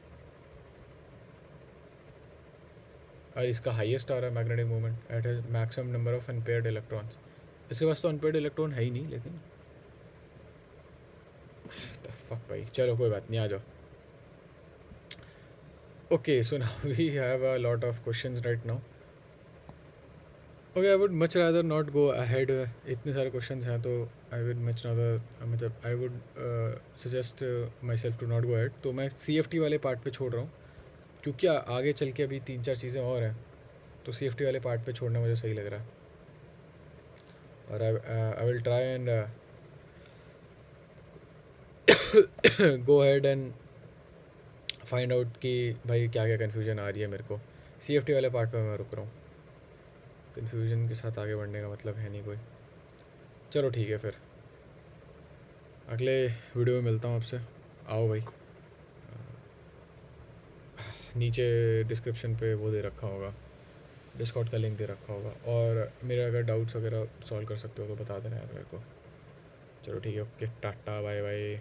और इसका हाईएस्ट आ रहा है magnetic moment at maximum number of unpaired electrons. इसके पास तो अनपेयर्ड इलेक्ट्रॉन है ही नहीं, लेकिन द फक भाई, चलो कोई बात नहीं, आ जाओ। Okay, so now we have a lot of questions right now. Okay, I would much rather not go ahead, इतने सारे क्वेश्चंस हैं तो आई वुड मच रादर, मतलब I would suggest myself to not go ahead. तो मैं CFT वाले part पे छोड़ रहा हूँ, क्योंकि आगे चल के अभी 3-4 चीज़ें और हैं, तो CFT वाले पार्ट पे छोड़ना मुझे सही लग रहा है। और I will try and go ahead and find out कि भाई क्या क्या कन्फ्यूजन आ रही है मेरे को। CFT वाले पार्ट पे मैं रुक रहा हूँ, कन्फ्यूजन के साथ आगे बढ़ने का मतलब है नहीं कोई। चलो ठीक है, फिर अगले वीडियो में मिलता हूँ आपसे। आओ भाई, नीचे डिस्क्रिप्शन पे वो दे रखा होगा, डिस्कॉर्ड का लिंक दे रखा होगा, और मेरे अगर डाउट्स वगैरह सॉल्व कर सकते हो तो बता देना यार मेरे को। चलो ठीक है, ओके, टाटा बाय बाय।